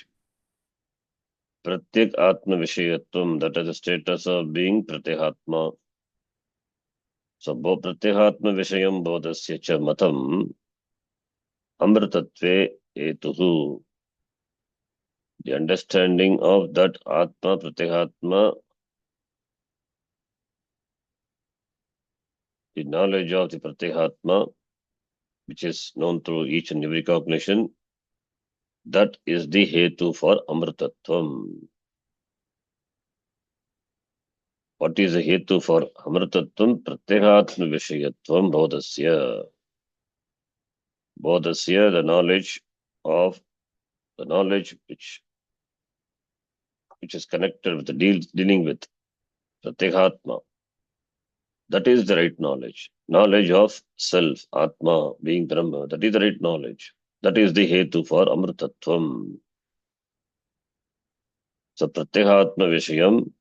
प्रत्येक आत्म विषयत्वम that is the status of being प्रत्येगात्मा. So प्रत्येगात्म विषयम बोधस्य च मतम अमृतत्वे हेतुः. The understanding of that atma pratyatma, the knowledge of the pratyatma, which is known through each and every cognition, that is the hetu for amrtatvam. What is the hetu for amrtatvam? Pratyatma vishayatvam bodhasya. Bodhasya, the knowledge which is connected with the dealing with pratyatma. That is the right knowledge. Knowledge of self, Atma, being Brahma. That is the right knowledge. That is the hetu for amrtatvam. So pratyatma vishayam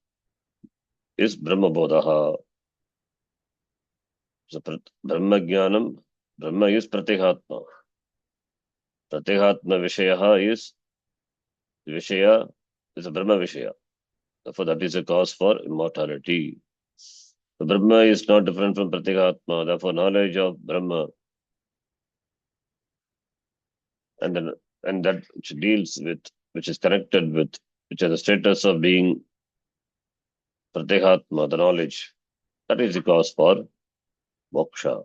is Brahma bodhaha. So Brahma jnanam, Brahma is pratyatma. Pratyatma vishayaha is Vishaya, is a Brahma Vishaya. Therefore, that is a cause for immortality. The Brahma is not different from Pratyekatma. Therefore, knowledge of Brahma and that which deals with, which is connected with, which has the status of being Pratyekatma, the knowledge, that is the cause for moksha.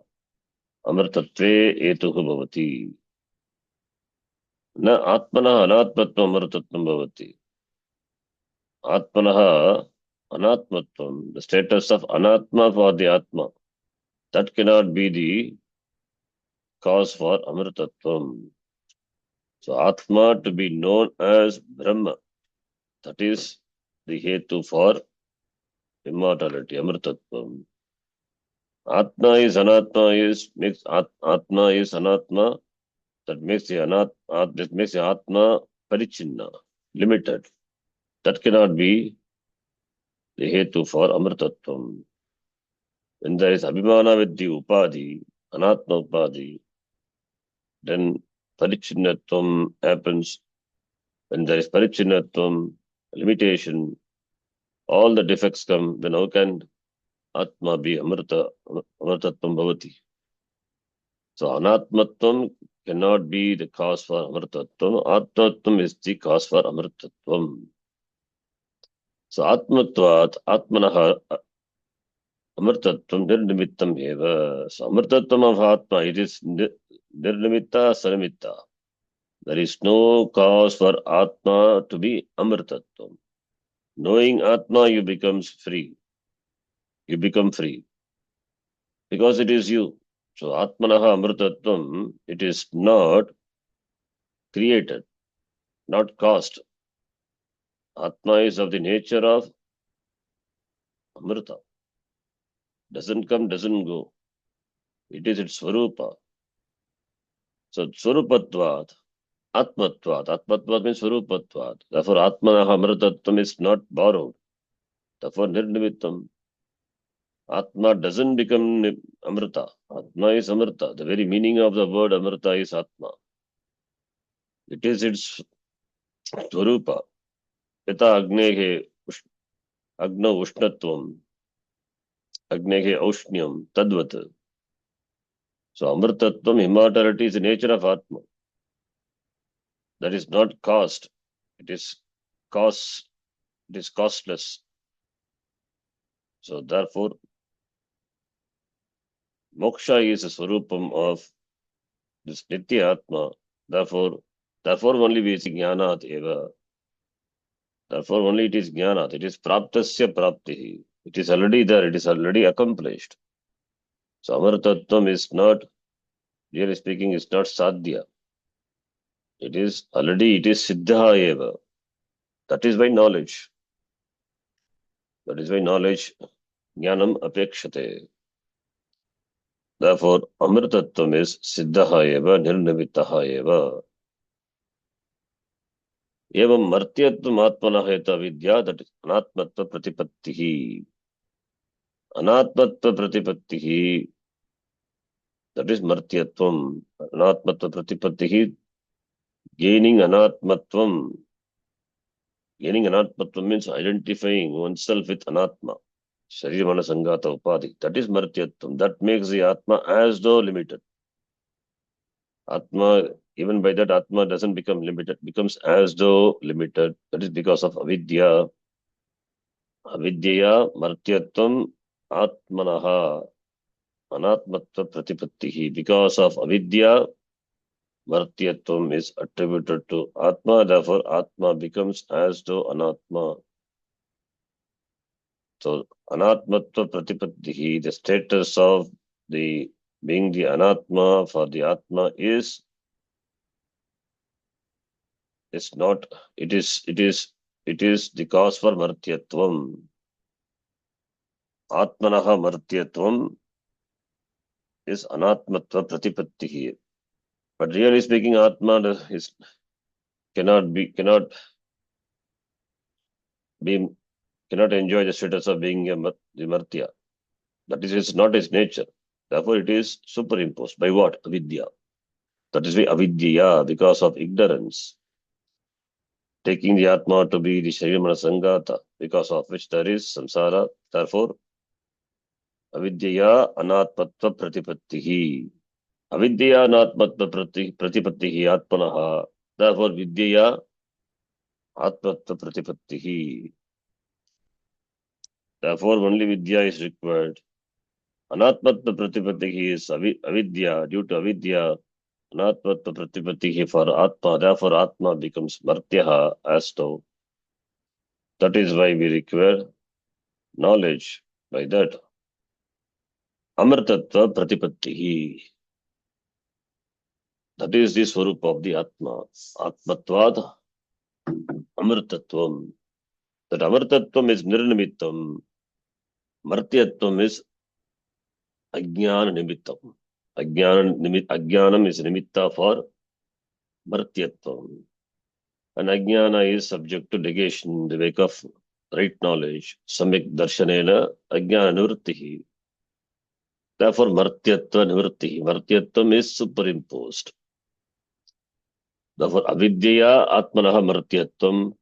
Amritatve etuhu bhavati. Na atmana anatmatvam amritatvam bhavati. Atmanaha anatmatvam, the status of anatma for the atma, that cannot be the cause for amritatvam. So atma to be known as Brahma, that is the hetu for immortality, amritatvam. Atma is anatma makes atma is anatma, that makes the atma parichinna, limited. That cannot be the hetu for amritatvam. When there is abhimana with the upadhi, anatma upadhi, then parichinnatvam happens. When there is parichinnatvam, limitation, all the defects come. Then how can atma be amritatvam bhavati? So anatmatvam cannot be the cause for amritatvam. Atmatvam is the cause for amritatvam. So atmanaha amritatvam nirnimittam eva. So amritatvam of atma, it is nirnimitta sanimitta. There is no cause for atma to be amritatvam. Knowing atma, you become free. You become free. Because it is you. So atmanaha amritatvam, it is not created, not caused. Atma is of the nature of amrita. Doesn't come, doesn't go. It is its swarupa. So swarupatvat, atmatvat. Atmatvat means swarupatvat. Therefore atmanaha amritatvam is not borrowed. Therefore nirnimittam. Atma doesn't become amrita. Atma is amrita. The very meaning of the word amrita is atma. It is its swarupa. Yata agna ushnatvam. Agnehe aushnyam tadvat. So amritatvam, immortality is the nature of atma. That is not caused. It is costless. So therefore, moksha is a swarupam of this nitya atma. Therefore only we see jnanat eva. Therefore only it is jnanat. It is praptasya praptihi. It is already there. It is already accomplished. So amritatvam is not, really speaking, is not sadhya. It is siddha eva. That is by knowledge. That is why knowledge, jnanam apekshate. Therefore, amritatvam is siddhaha eva nirnimitaha eva. Evam martyatvam atmanah eta vidya, that is anatmatva pratipattihi. Anatmatva pratipattihi, that is martyatvam. Anatmatva pratipattihi, gaining anatmatvam. Gaining anatmatvam means identifying oneself with anatma. Sharirmana sangata upadhi. That is martyatvam. That makes the atma as though limited. Atma, even by that, Atma doesn't become limited, becomes as though limited. That is because of avidya. Avidyaya martyatvam atmanaha anatmatva pratipattihi. Because of avidya, martyatvam is attributed to Atma. Therefore, Atma becomes as though anatma. So, anatmatva pratipattihi, the status of the being the anatma for the Atma is not, it is the cause for martyatvam. Atmanaha martyatvam is anatmatva pratipattihi. But really speaking, Atma is cannot enjoy the status of being the martya. That is, it's not its nature. Therefore, it is superimposed by what? Avidya. That is why avidya, because of ignorance, taking the Atma to be the Sharirmana Sangata, because of which there is samsara. Therefore, avidyaya anatmatva pratipattihi. Avidyaya anatmatva pratipattihi atmanaha. Therefore, vidyaya atmatva pratipattihi. Therefore, only vidya is required. Anatmatva pratipattihi is avidya. Due to avidya, anatmatva pratipattihi for atma. Therefore, atma becomes martyaha as though. That is why we require knowledge. By that, amritatva pratipattihi. That is the swarup of the Atma. Atmatvad amritatvam. That amritatvam is nirnimittam. Martyatvam is ajnana nimittam. Ajnanam is nimitta for martyatvam. And ajnana is subject to negation in the wake of right knowledge. Samyak darshanena ajnana nivrittihi. Therefore, martyatva nivrittihi. Martyatvam is superimposed. Therefore, avidyaya atmanaha martyatvam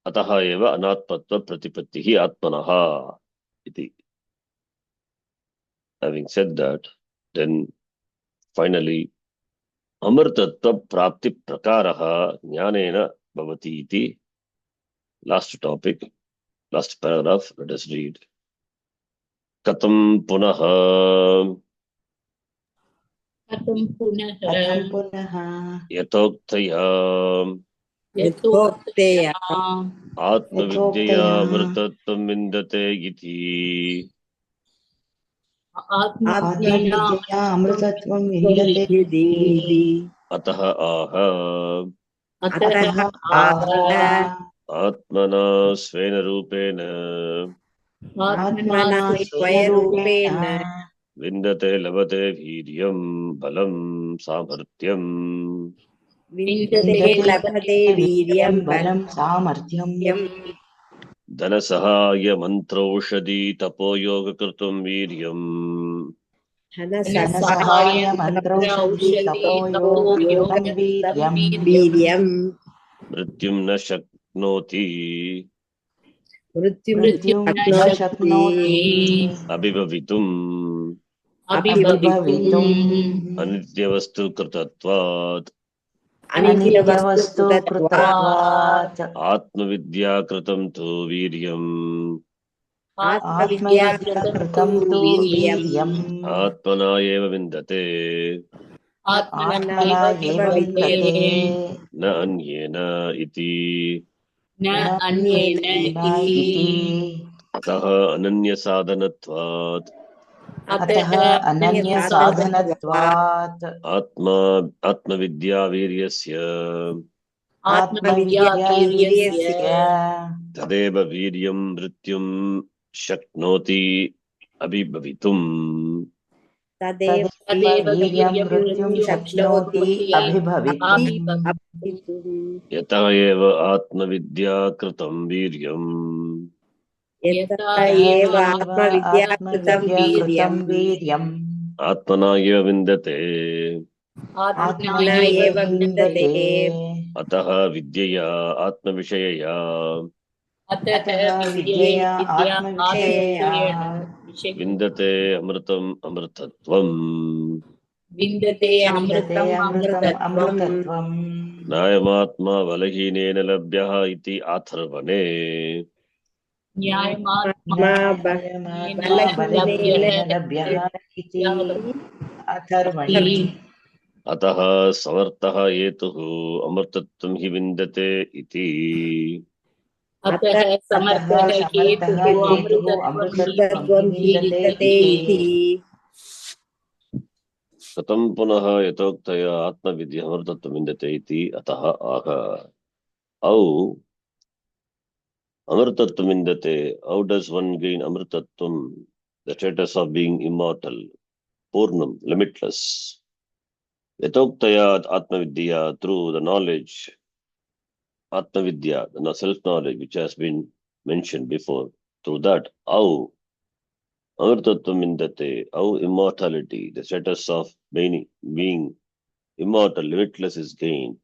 ataha eva anatmatva pratipattihi atmanaha iti. Having said that, then finally, amartatva prapti prakaraha jnanena bhavati iti. Last topic, last paragraph, let us read. Katam punaha कथं पुनः yathoktaya यथोक्तया atmavidyaya amritatvam vindate iti. आत्मविद्यया अमृतत्वं विन्दते इति Ataha aha अतः आह atmana svena rupena आत्मना स्वयरूपेण vindate labate viryam balam samhartyam. विन्दते लभते वीर्यं बलं सामर्थ्यं Dhanasahaya mantraushadi tapo yoga kartum viryam. Dhansahay मन्त्रौषधि तपो योगं वीर्यं वीर्यं Mrityum na shaknoti मृत्युं मृत्युं न शक्नोति abhibavitum अभिभवितुम् anityavastu kritatvat अनित्यवस्तु अनित्यवस्तुकृतत्वात् कृतत्वात् atmavidya kritam tu viryam. आत्मविद्या आत्मविद्या कृतं तु वीर्यम् Atmana eva vindate आत्मना एव विन्दते na anyena iti. न अन्येन इति Ataha ananya sadhanatvat अतः अनन्यसाधनत्वात् atmavidya viryasya आत्मविद्या वीर्यस्य तदेव वीर्यं मृत्युं शक्नोति अभिभवितुम् तदेव तदेव वीर्यं मृत्युं मृत्युं शक्नोति अभिभवितुम् अभिभवितुम् यतः एव आत्मविद्या कृतं वीर्यम् यतः एव एव आत्मविद्या कृतं आत्मविद्या कृतं वीर्यम् वीर्यम् आत्मना एव विन्दते आत्मना न एव एव विन्दते विन्दते अतः विद्यया आत्मविषयया अतः विद्यया आत्मविषयया विन्दते अमृतम् अमृतत्वम् विन्दते विन्दते अमृतम् अमृतम् अमृतत्वम् अमृतत्वम् नायमात्मा बलहीनेन लभ्यः इति अथर्वणे न्यायमात्मा न्यायमात्मा बलहीनेन बलहीनेन लभ्यः इति अथर्वणे अतः समर्थः हेतुः अमृतत्वं हि विन्दते इति अतः अतः समर्थः हेतुः अमृतत्वं हि अमृतत्वं हि विन्दते विन्दते इति इति कथं पुनः यथोक्तया आत्मविद्या अमृतत्वं विन्दते इति अतः आह औ अमृतत्वं विन्दते how does one gain अमृतत्वं the status of being immortal पूर्णं limitless यथोक्तया आत्मविद्या through the knowledge Atmavidya, the self-knowledge which has been mentioned before, through that, how Amartatvam Indate, how immortality, the status of being immortal, limitless is gained.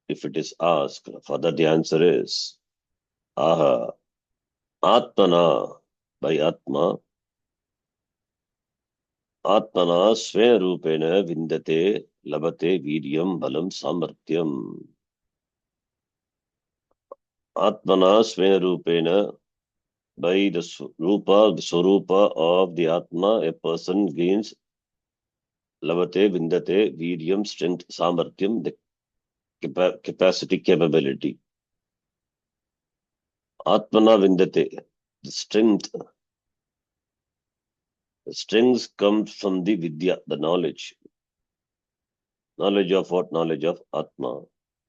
If it is asked, for that the answer is Aha, Atmana, by Atmana Sve Rupena Vindate, Labate, Vidyam, Balam, Samartyam. Atmana Sve Rupena, by the Swarupa of the Atma, a person gains Lavate, Vindate, Viryam, strength, Samartyam, the capacity, capability. Atmana Vindate, the strength. The strength comes from the Vidya, the knowledge. Knowledge of what? Knowledge of Atma,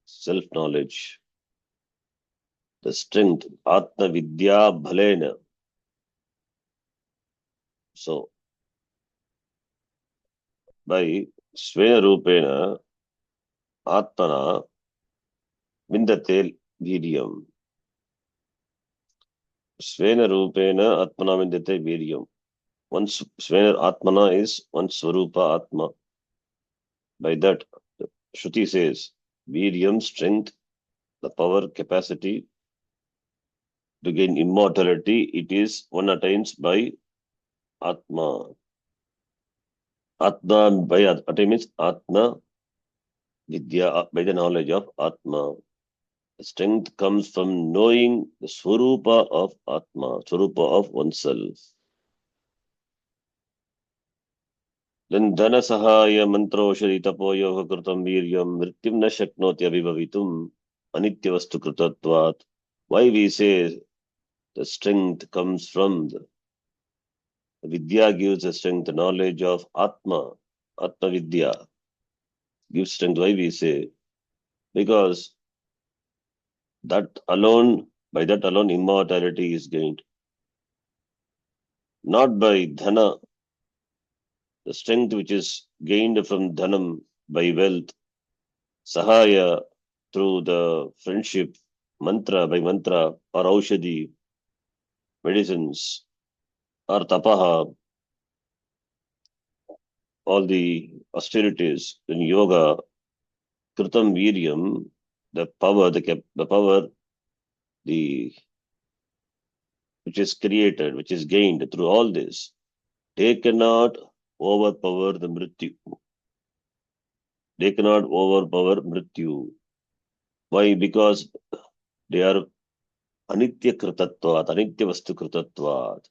self-knowledge. The strength, Atma Vidya Bhalena. So, by Svena Rupena, Atmana, Vindate Viryam. Svena Rupena, Atmana Vindate Viryam. One Svena Atmana is one Swarupa Atma. By that, Shruti says, Viryam, strength, the power, capacity to gain immortality, it is one attains by Atma. Atma by Atma means Atma Vidya, by the knowledge of Atma. The strength comes from knowing the Swarupa of Atma, Swarupa of oneself. Then Dhana Sahaya Mantroshari Tapo Yoga Krutam Viryam Mrityam Na Shaknoti Abhibavitum Anityavastu Krutatvat. Why we say the strength comes from the Vidya gives the strength, the knowledge of Atma, Atma Vidya gives strength. Why we say? Because that alone, by that alone, immortality is gained. Not by Dhana, the strength which is gained from Dhanam by wealth, Sahaya through the friendship, mantra by mantra, or Aushadhi, medicines, or Tapaha, all the austerities in yoga, Kritam Viryam, the power, the power, the which is created, which is gained through all this, they cannot overpower the Mrityu. They cannot overpower Mrityu. Why? Because they are Anitya Kritatvat, Anitya Vastu Kritatvat.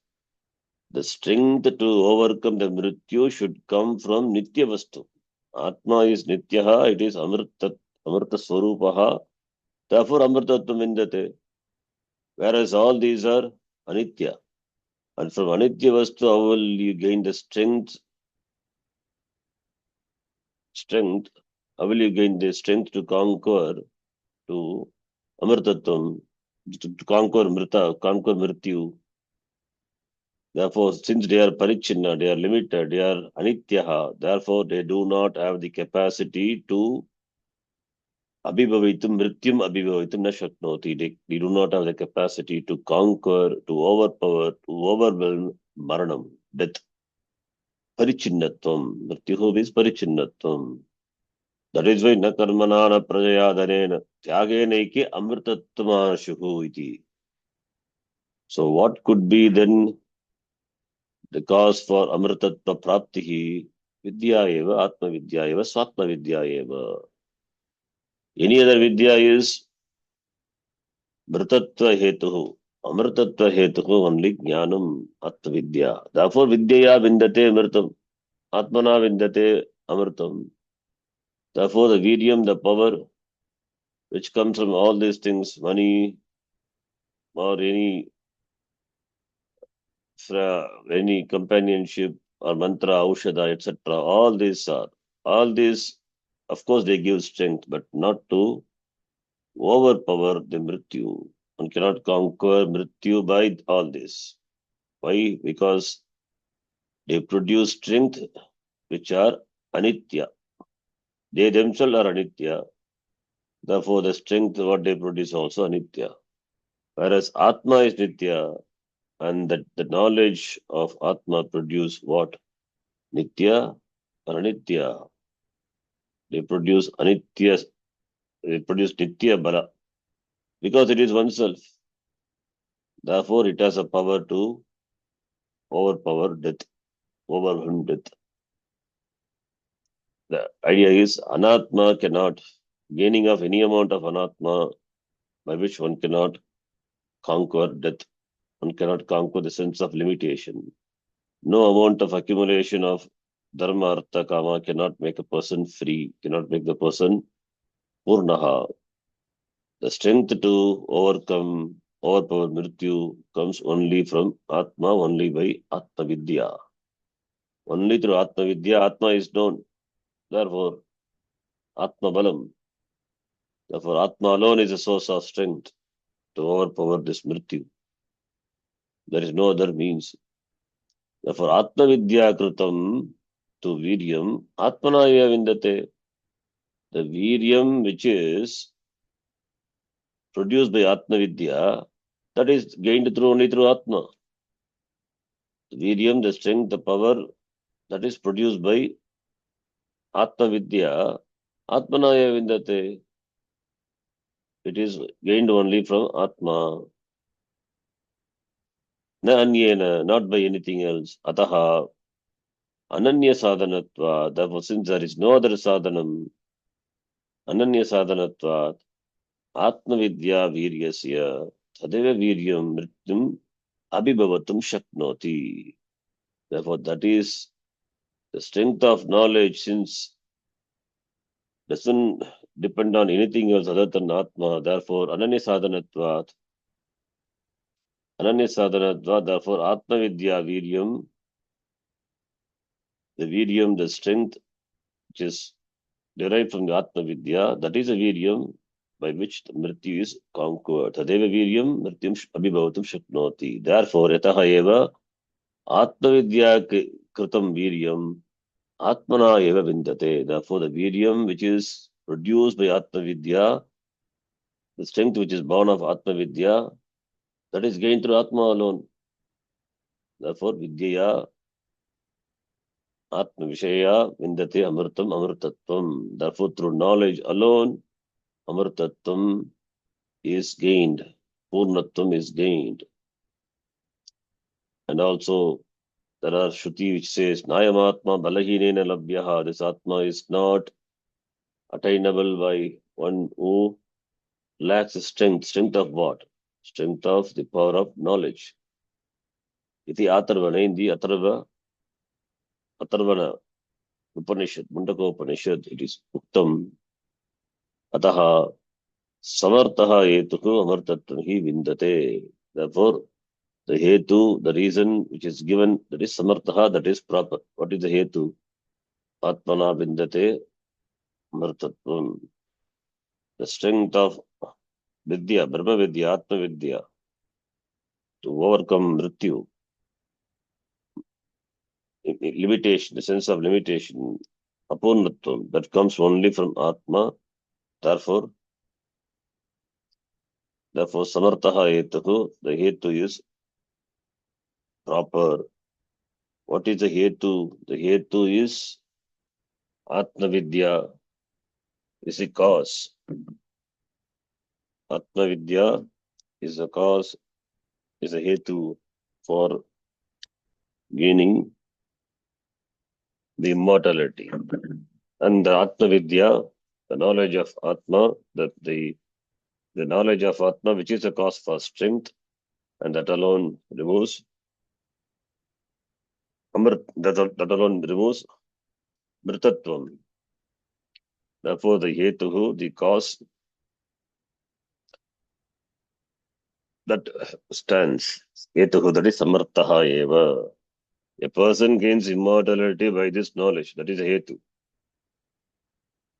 The strength to overcome the Mrityu should come from Nitya Vastu. Atma is Nityaha, it is Amrita Swarupaha, therefore Amritattvam Vindate. Whereas all these are Anitya. And from Anitya Vastu, how will you gain the strength? How will you gain the strength to conquer to Amritattvam? to conquer Mrityu. Therefore, since they are parichinna, they are limited, they are anityaha, therefore they do not have the capacity to abhibhavitum, mrityum abhibhavitum na shaknoti. They do not have the capacity to conquer, to overpower, to overwhelm maranam, death. Parichinnatvam. Mrityuho is parichinnatvam. That is why na karmana na prajaya dhanena tyagene amritatvamashuhu iti. So what could be then the cause for amritatva praptihi? Vidya eva, atma vidya eva, swatma vidya eva. Any other vidya is mritatva hetuhu. Amritatva hetuhu only jnanam atma vidya. Therefore vidyaya vindate amritam. Atmana vindate amritam. Therefore the vidyam, the power which comes from all these things, money or any companionship or mantra, aushadha, etc. All these, of course, they give strength, but not to overpower the mrityu. One cannot conquer mrityu by all this. Why? Because they produce strength which are anitya. They themselves are anitya. Therefore, the strength what they produce also anitya. Whereas Atma is nitya, and that the knowledge of Atma produce what? Nitya or Anitya. They produce Anitya, they produce Nitya Bala because it is oneself. Therefore, it has a power to overpower death, overwhelm death. The idea is Anatma cannot, gaining of any amount of Anatma by which one cannot conquer death. One cannot conquer the sense of limitation. No amount of accumulation of dharma, artha, kama cannot make a person free, cannot make the person purnaha. The strength to overpower mrityu comes only from Atma, only by Atma Vidya. Only through Atma Vidya, Atma is known. Therefore, Atma Balam. Therefore, Atma alone is a source of strength to overpower this mrityu. There is no other means. Therefore, Atma Vidya Kritam to Viryam, Atmanaya Vindate. The Viryam which is produced by Atma Vidya, that is gained only through Atma. The Viryam, the strength, the power that is produced by Atma Vidya, Atmanaya Vindate. It is gained only from Atma. Na anyena, not by anything else. Ataha, Ananya Sadhanatva. Therefore, since there is no other sadhanam, Ananya Sadhanatva, Atma Vidya Viryasya, Tadeva Viryam Mrityum Abhibhavatum Shaknoti. Therefore, that is the strength of knowledge, since doesn't depend on anything else other than Atma. Therefore, Ananya Sadhanatva, therefore, Atma Vidya Viryam, the Viryam, the strength which is derived from the Atma Vidya, that is a Viryam by which the Mrityu is conquered. Tadeva Viryam Mrityum Abhibhavatum Shaknoti. Therefore, Yataha Eva Atma Vidya Kritam Viryam Atmana Eva Vindate. Therefore, the Viryam which is produced by Atma Vidya, the strength which is born of Atma Vidya, that is gained through Atma alone. Therefore, Vidyaya Atma Vishaya Vindate Amritam Amritatvam. Therefore, through knowledge alone, Amritatvam is gained. Purnatvam is gained. And also, there are Shruti which says, Nayam Atma Balahinena Labhyaha. This Atma is not attainable by one who lacks strength. Strength of what? Strength of the power of knowledge. Iti Atharvana, in the Atharvana Upanishad, Mundaka Upanishad, it is Uktam. Ataha Samartaha Etuhu Amartatvahi Vindate. Therefore, the Hetu, the reason which is given, that is Samartaha, that is proper. What is the Hetu? Atmana Vindate Amartatvam. The strength of Vidya, Brahma Vidya, Atma Vidya, to overcome Mrityu, limitation, the sense of limitation, apurnatvam, that comes only from Atma. Therefore, samartaha hetuhu, the hetu is proper. What is the hetu? The hetu is Atma Vidya, is a cause. Atma Vidya is a cause, is a hetu for gaining the immortality. And the Atma Vidya, the knowledge of Atma, the knowledge of Atma, which is a cause for strength, and that alone removes that alone removes Mritatvam. Therefore, the Hetuhu, the cause that stands, Hetuhu, that is Samartaha Eva. A person gains immortality by this knowledge, that is a Hetu.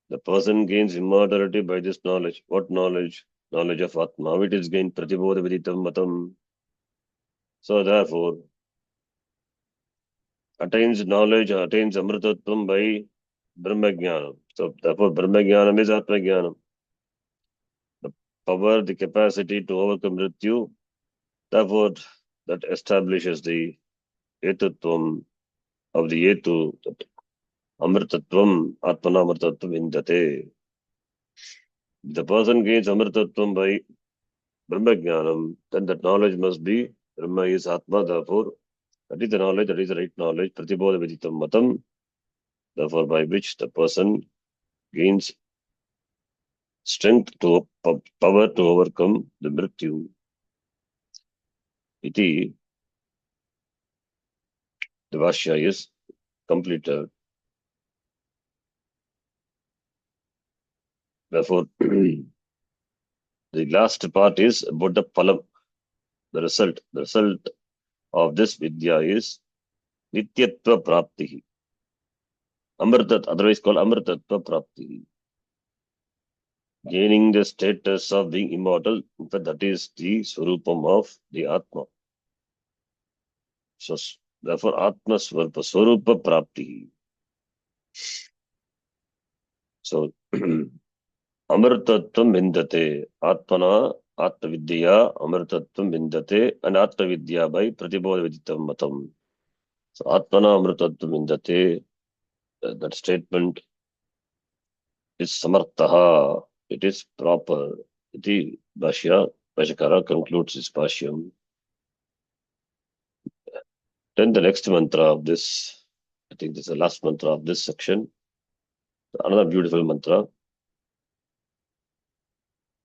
The person gains immortality by this knowledge. What knowledge? Knowledge of Atma. How it is gained? Pratibodha Viditam Matam. So therefore, attains knowledge, attains Amritatvam by Brahmajnanam. So therefore, Brahmajnanam is Atmajnanam. The power, the capacity to overcome Mrityu, therefore, that establishes the Etutvam of the Etu, that Amritatvam, Atmana Amritatvam Indate. The person gains Amritatvam by Brahmajnanam, then that knowledge must be Brahma is Atma, therefore, that is the knowledge, that is the right knowledge, Pratibodha Viditam Matam, therefore, by which the person gains strength to power to overcome the Mrityu. Iti, the Vashya is completed. Therefore, the last part is about the Phalam, the result. The result of this Vidya is Nityatva Prapti. Amritat, otherwise called Amritatva Prapti. Gaining the status of being immortal, in fact, that is the Swarupam of the Atma. So, therefore, Atma Swarupa Prapti. So, Amritatvam Vindate, Atmana, Atmavidya, Amritatvam Vindate, and Atmavidya by Pratibodha Viditam Matam. So, Atmana Amritatvam Vindate, that statement is Samartaha, it is proper. The Bhashyakara concludes his Bhashyam. Then the next mantra of this, I think this is the last mantra of this section. Another beautiful mantra.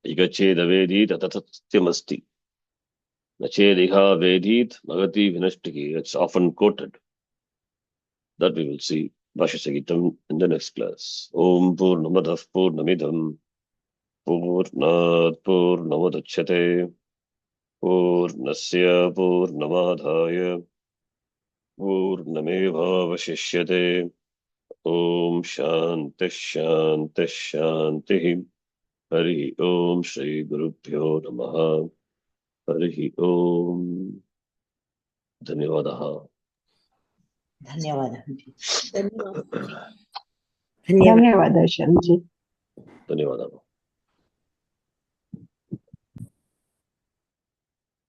Igacheda vedit atatatsyamasti. Nachediha vedit magati vinashtiki. It's often quoted. That we will see. Bhashya Sagitam in the next class. Om Purnamadav Purnamidham Purnat Purnamudachyate Purnasya Purnamadhaya Purnamevavashishyate. Om Shanti Shanti Shanti. Hari Om Shri Gurubhyo Namaha. Hari Om. Dhanyavadaha. ಧನ್ಯವಾದ. ಧನ್ಯವಾದ. ಧನ್ಯವಾದ ಶಂಜಿ. ಧನ್ಯವಾದ.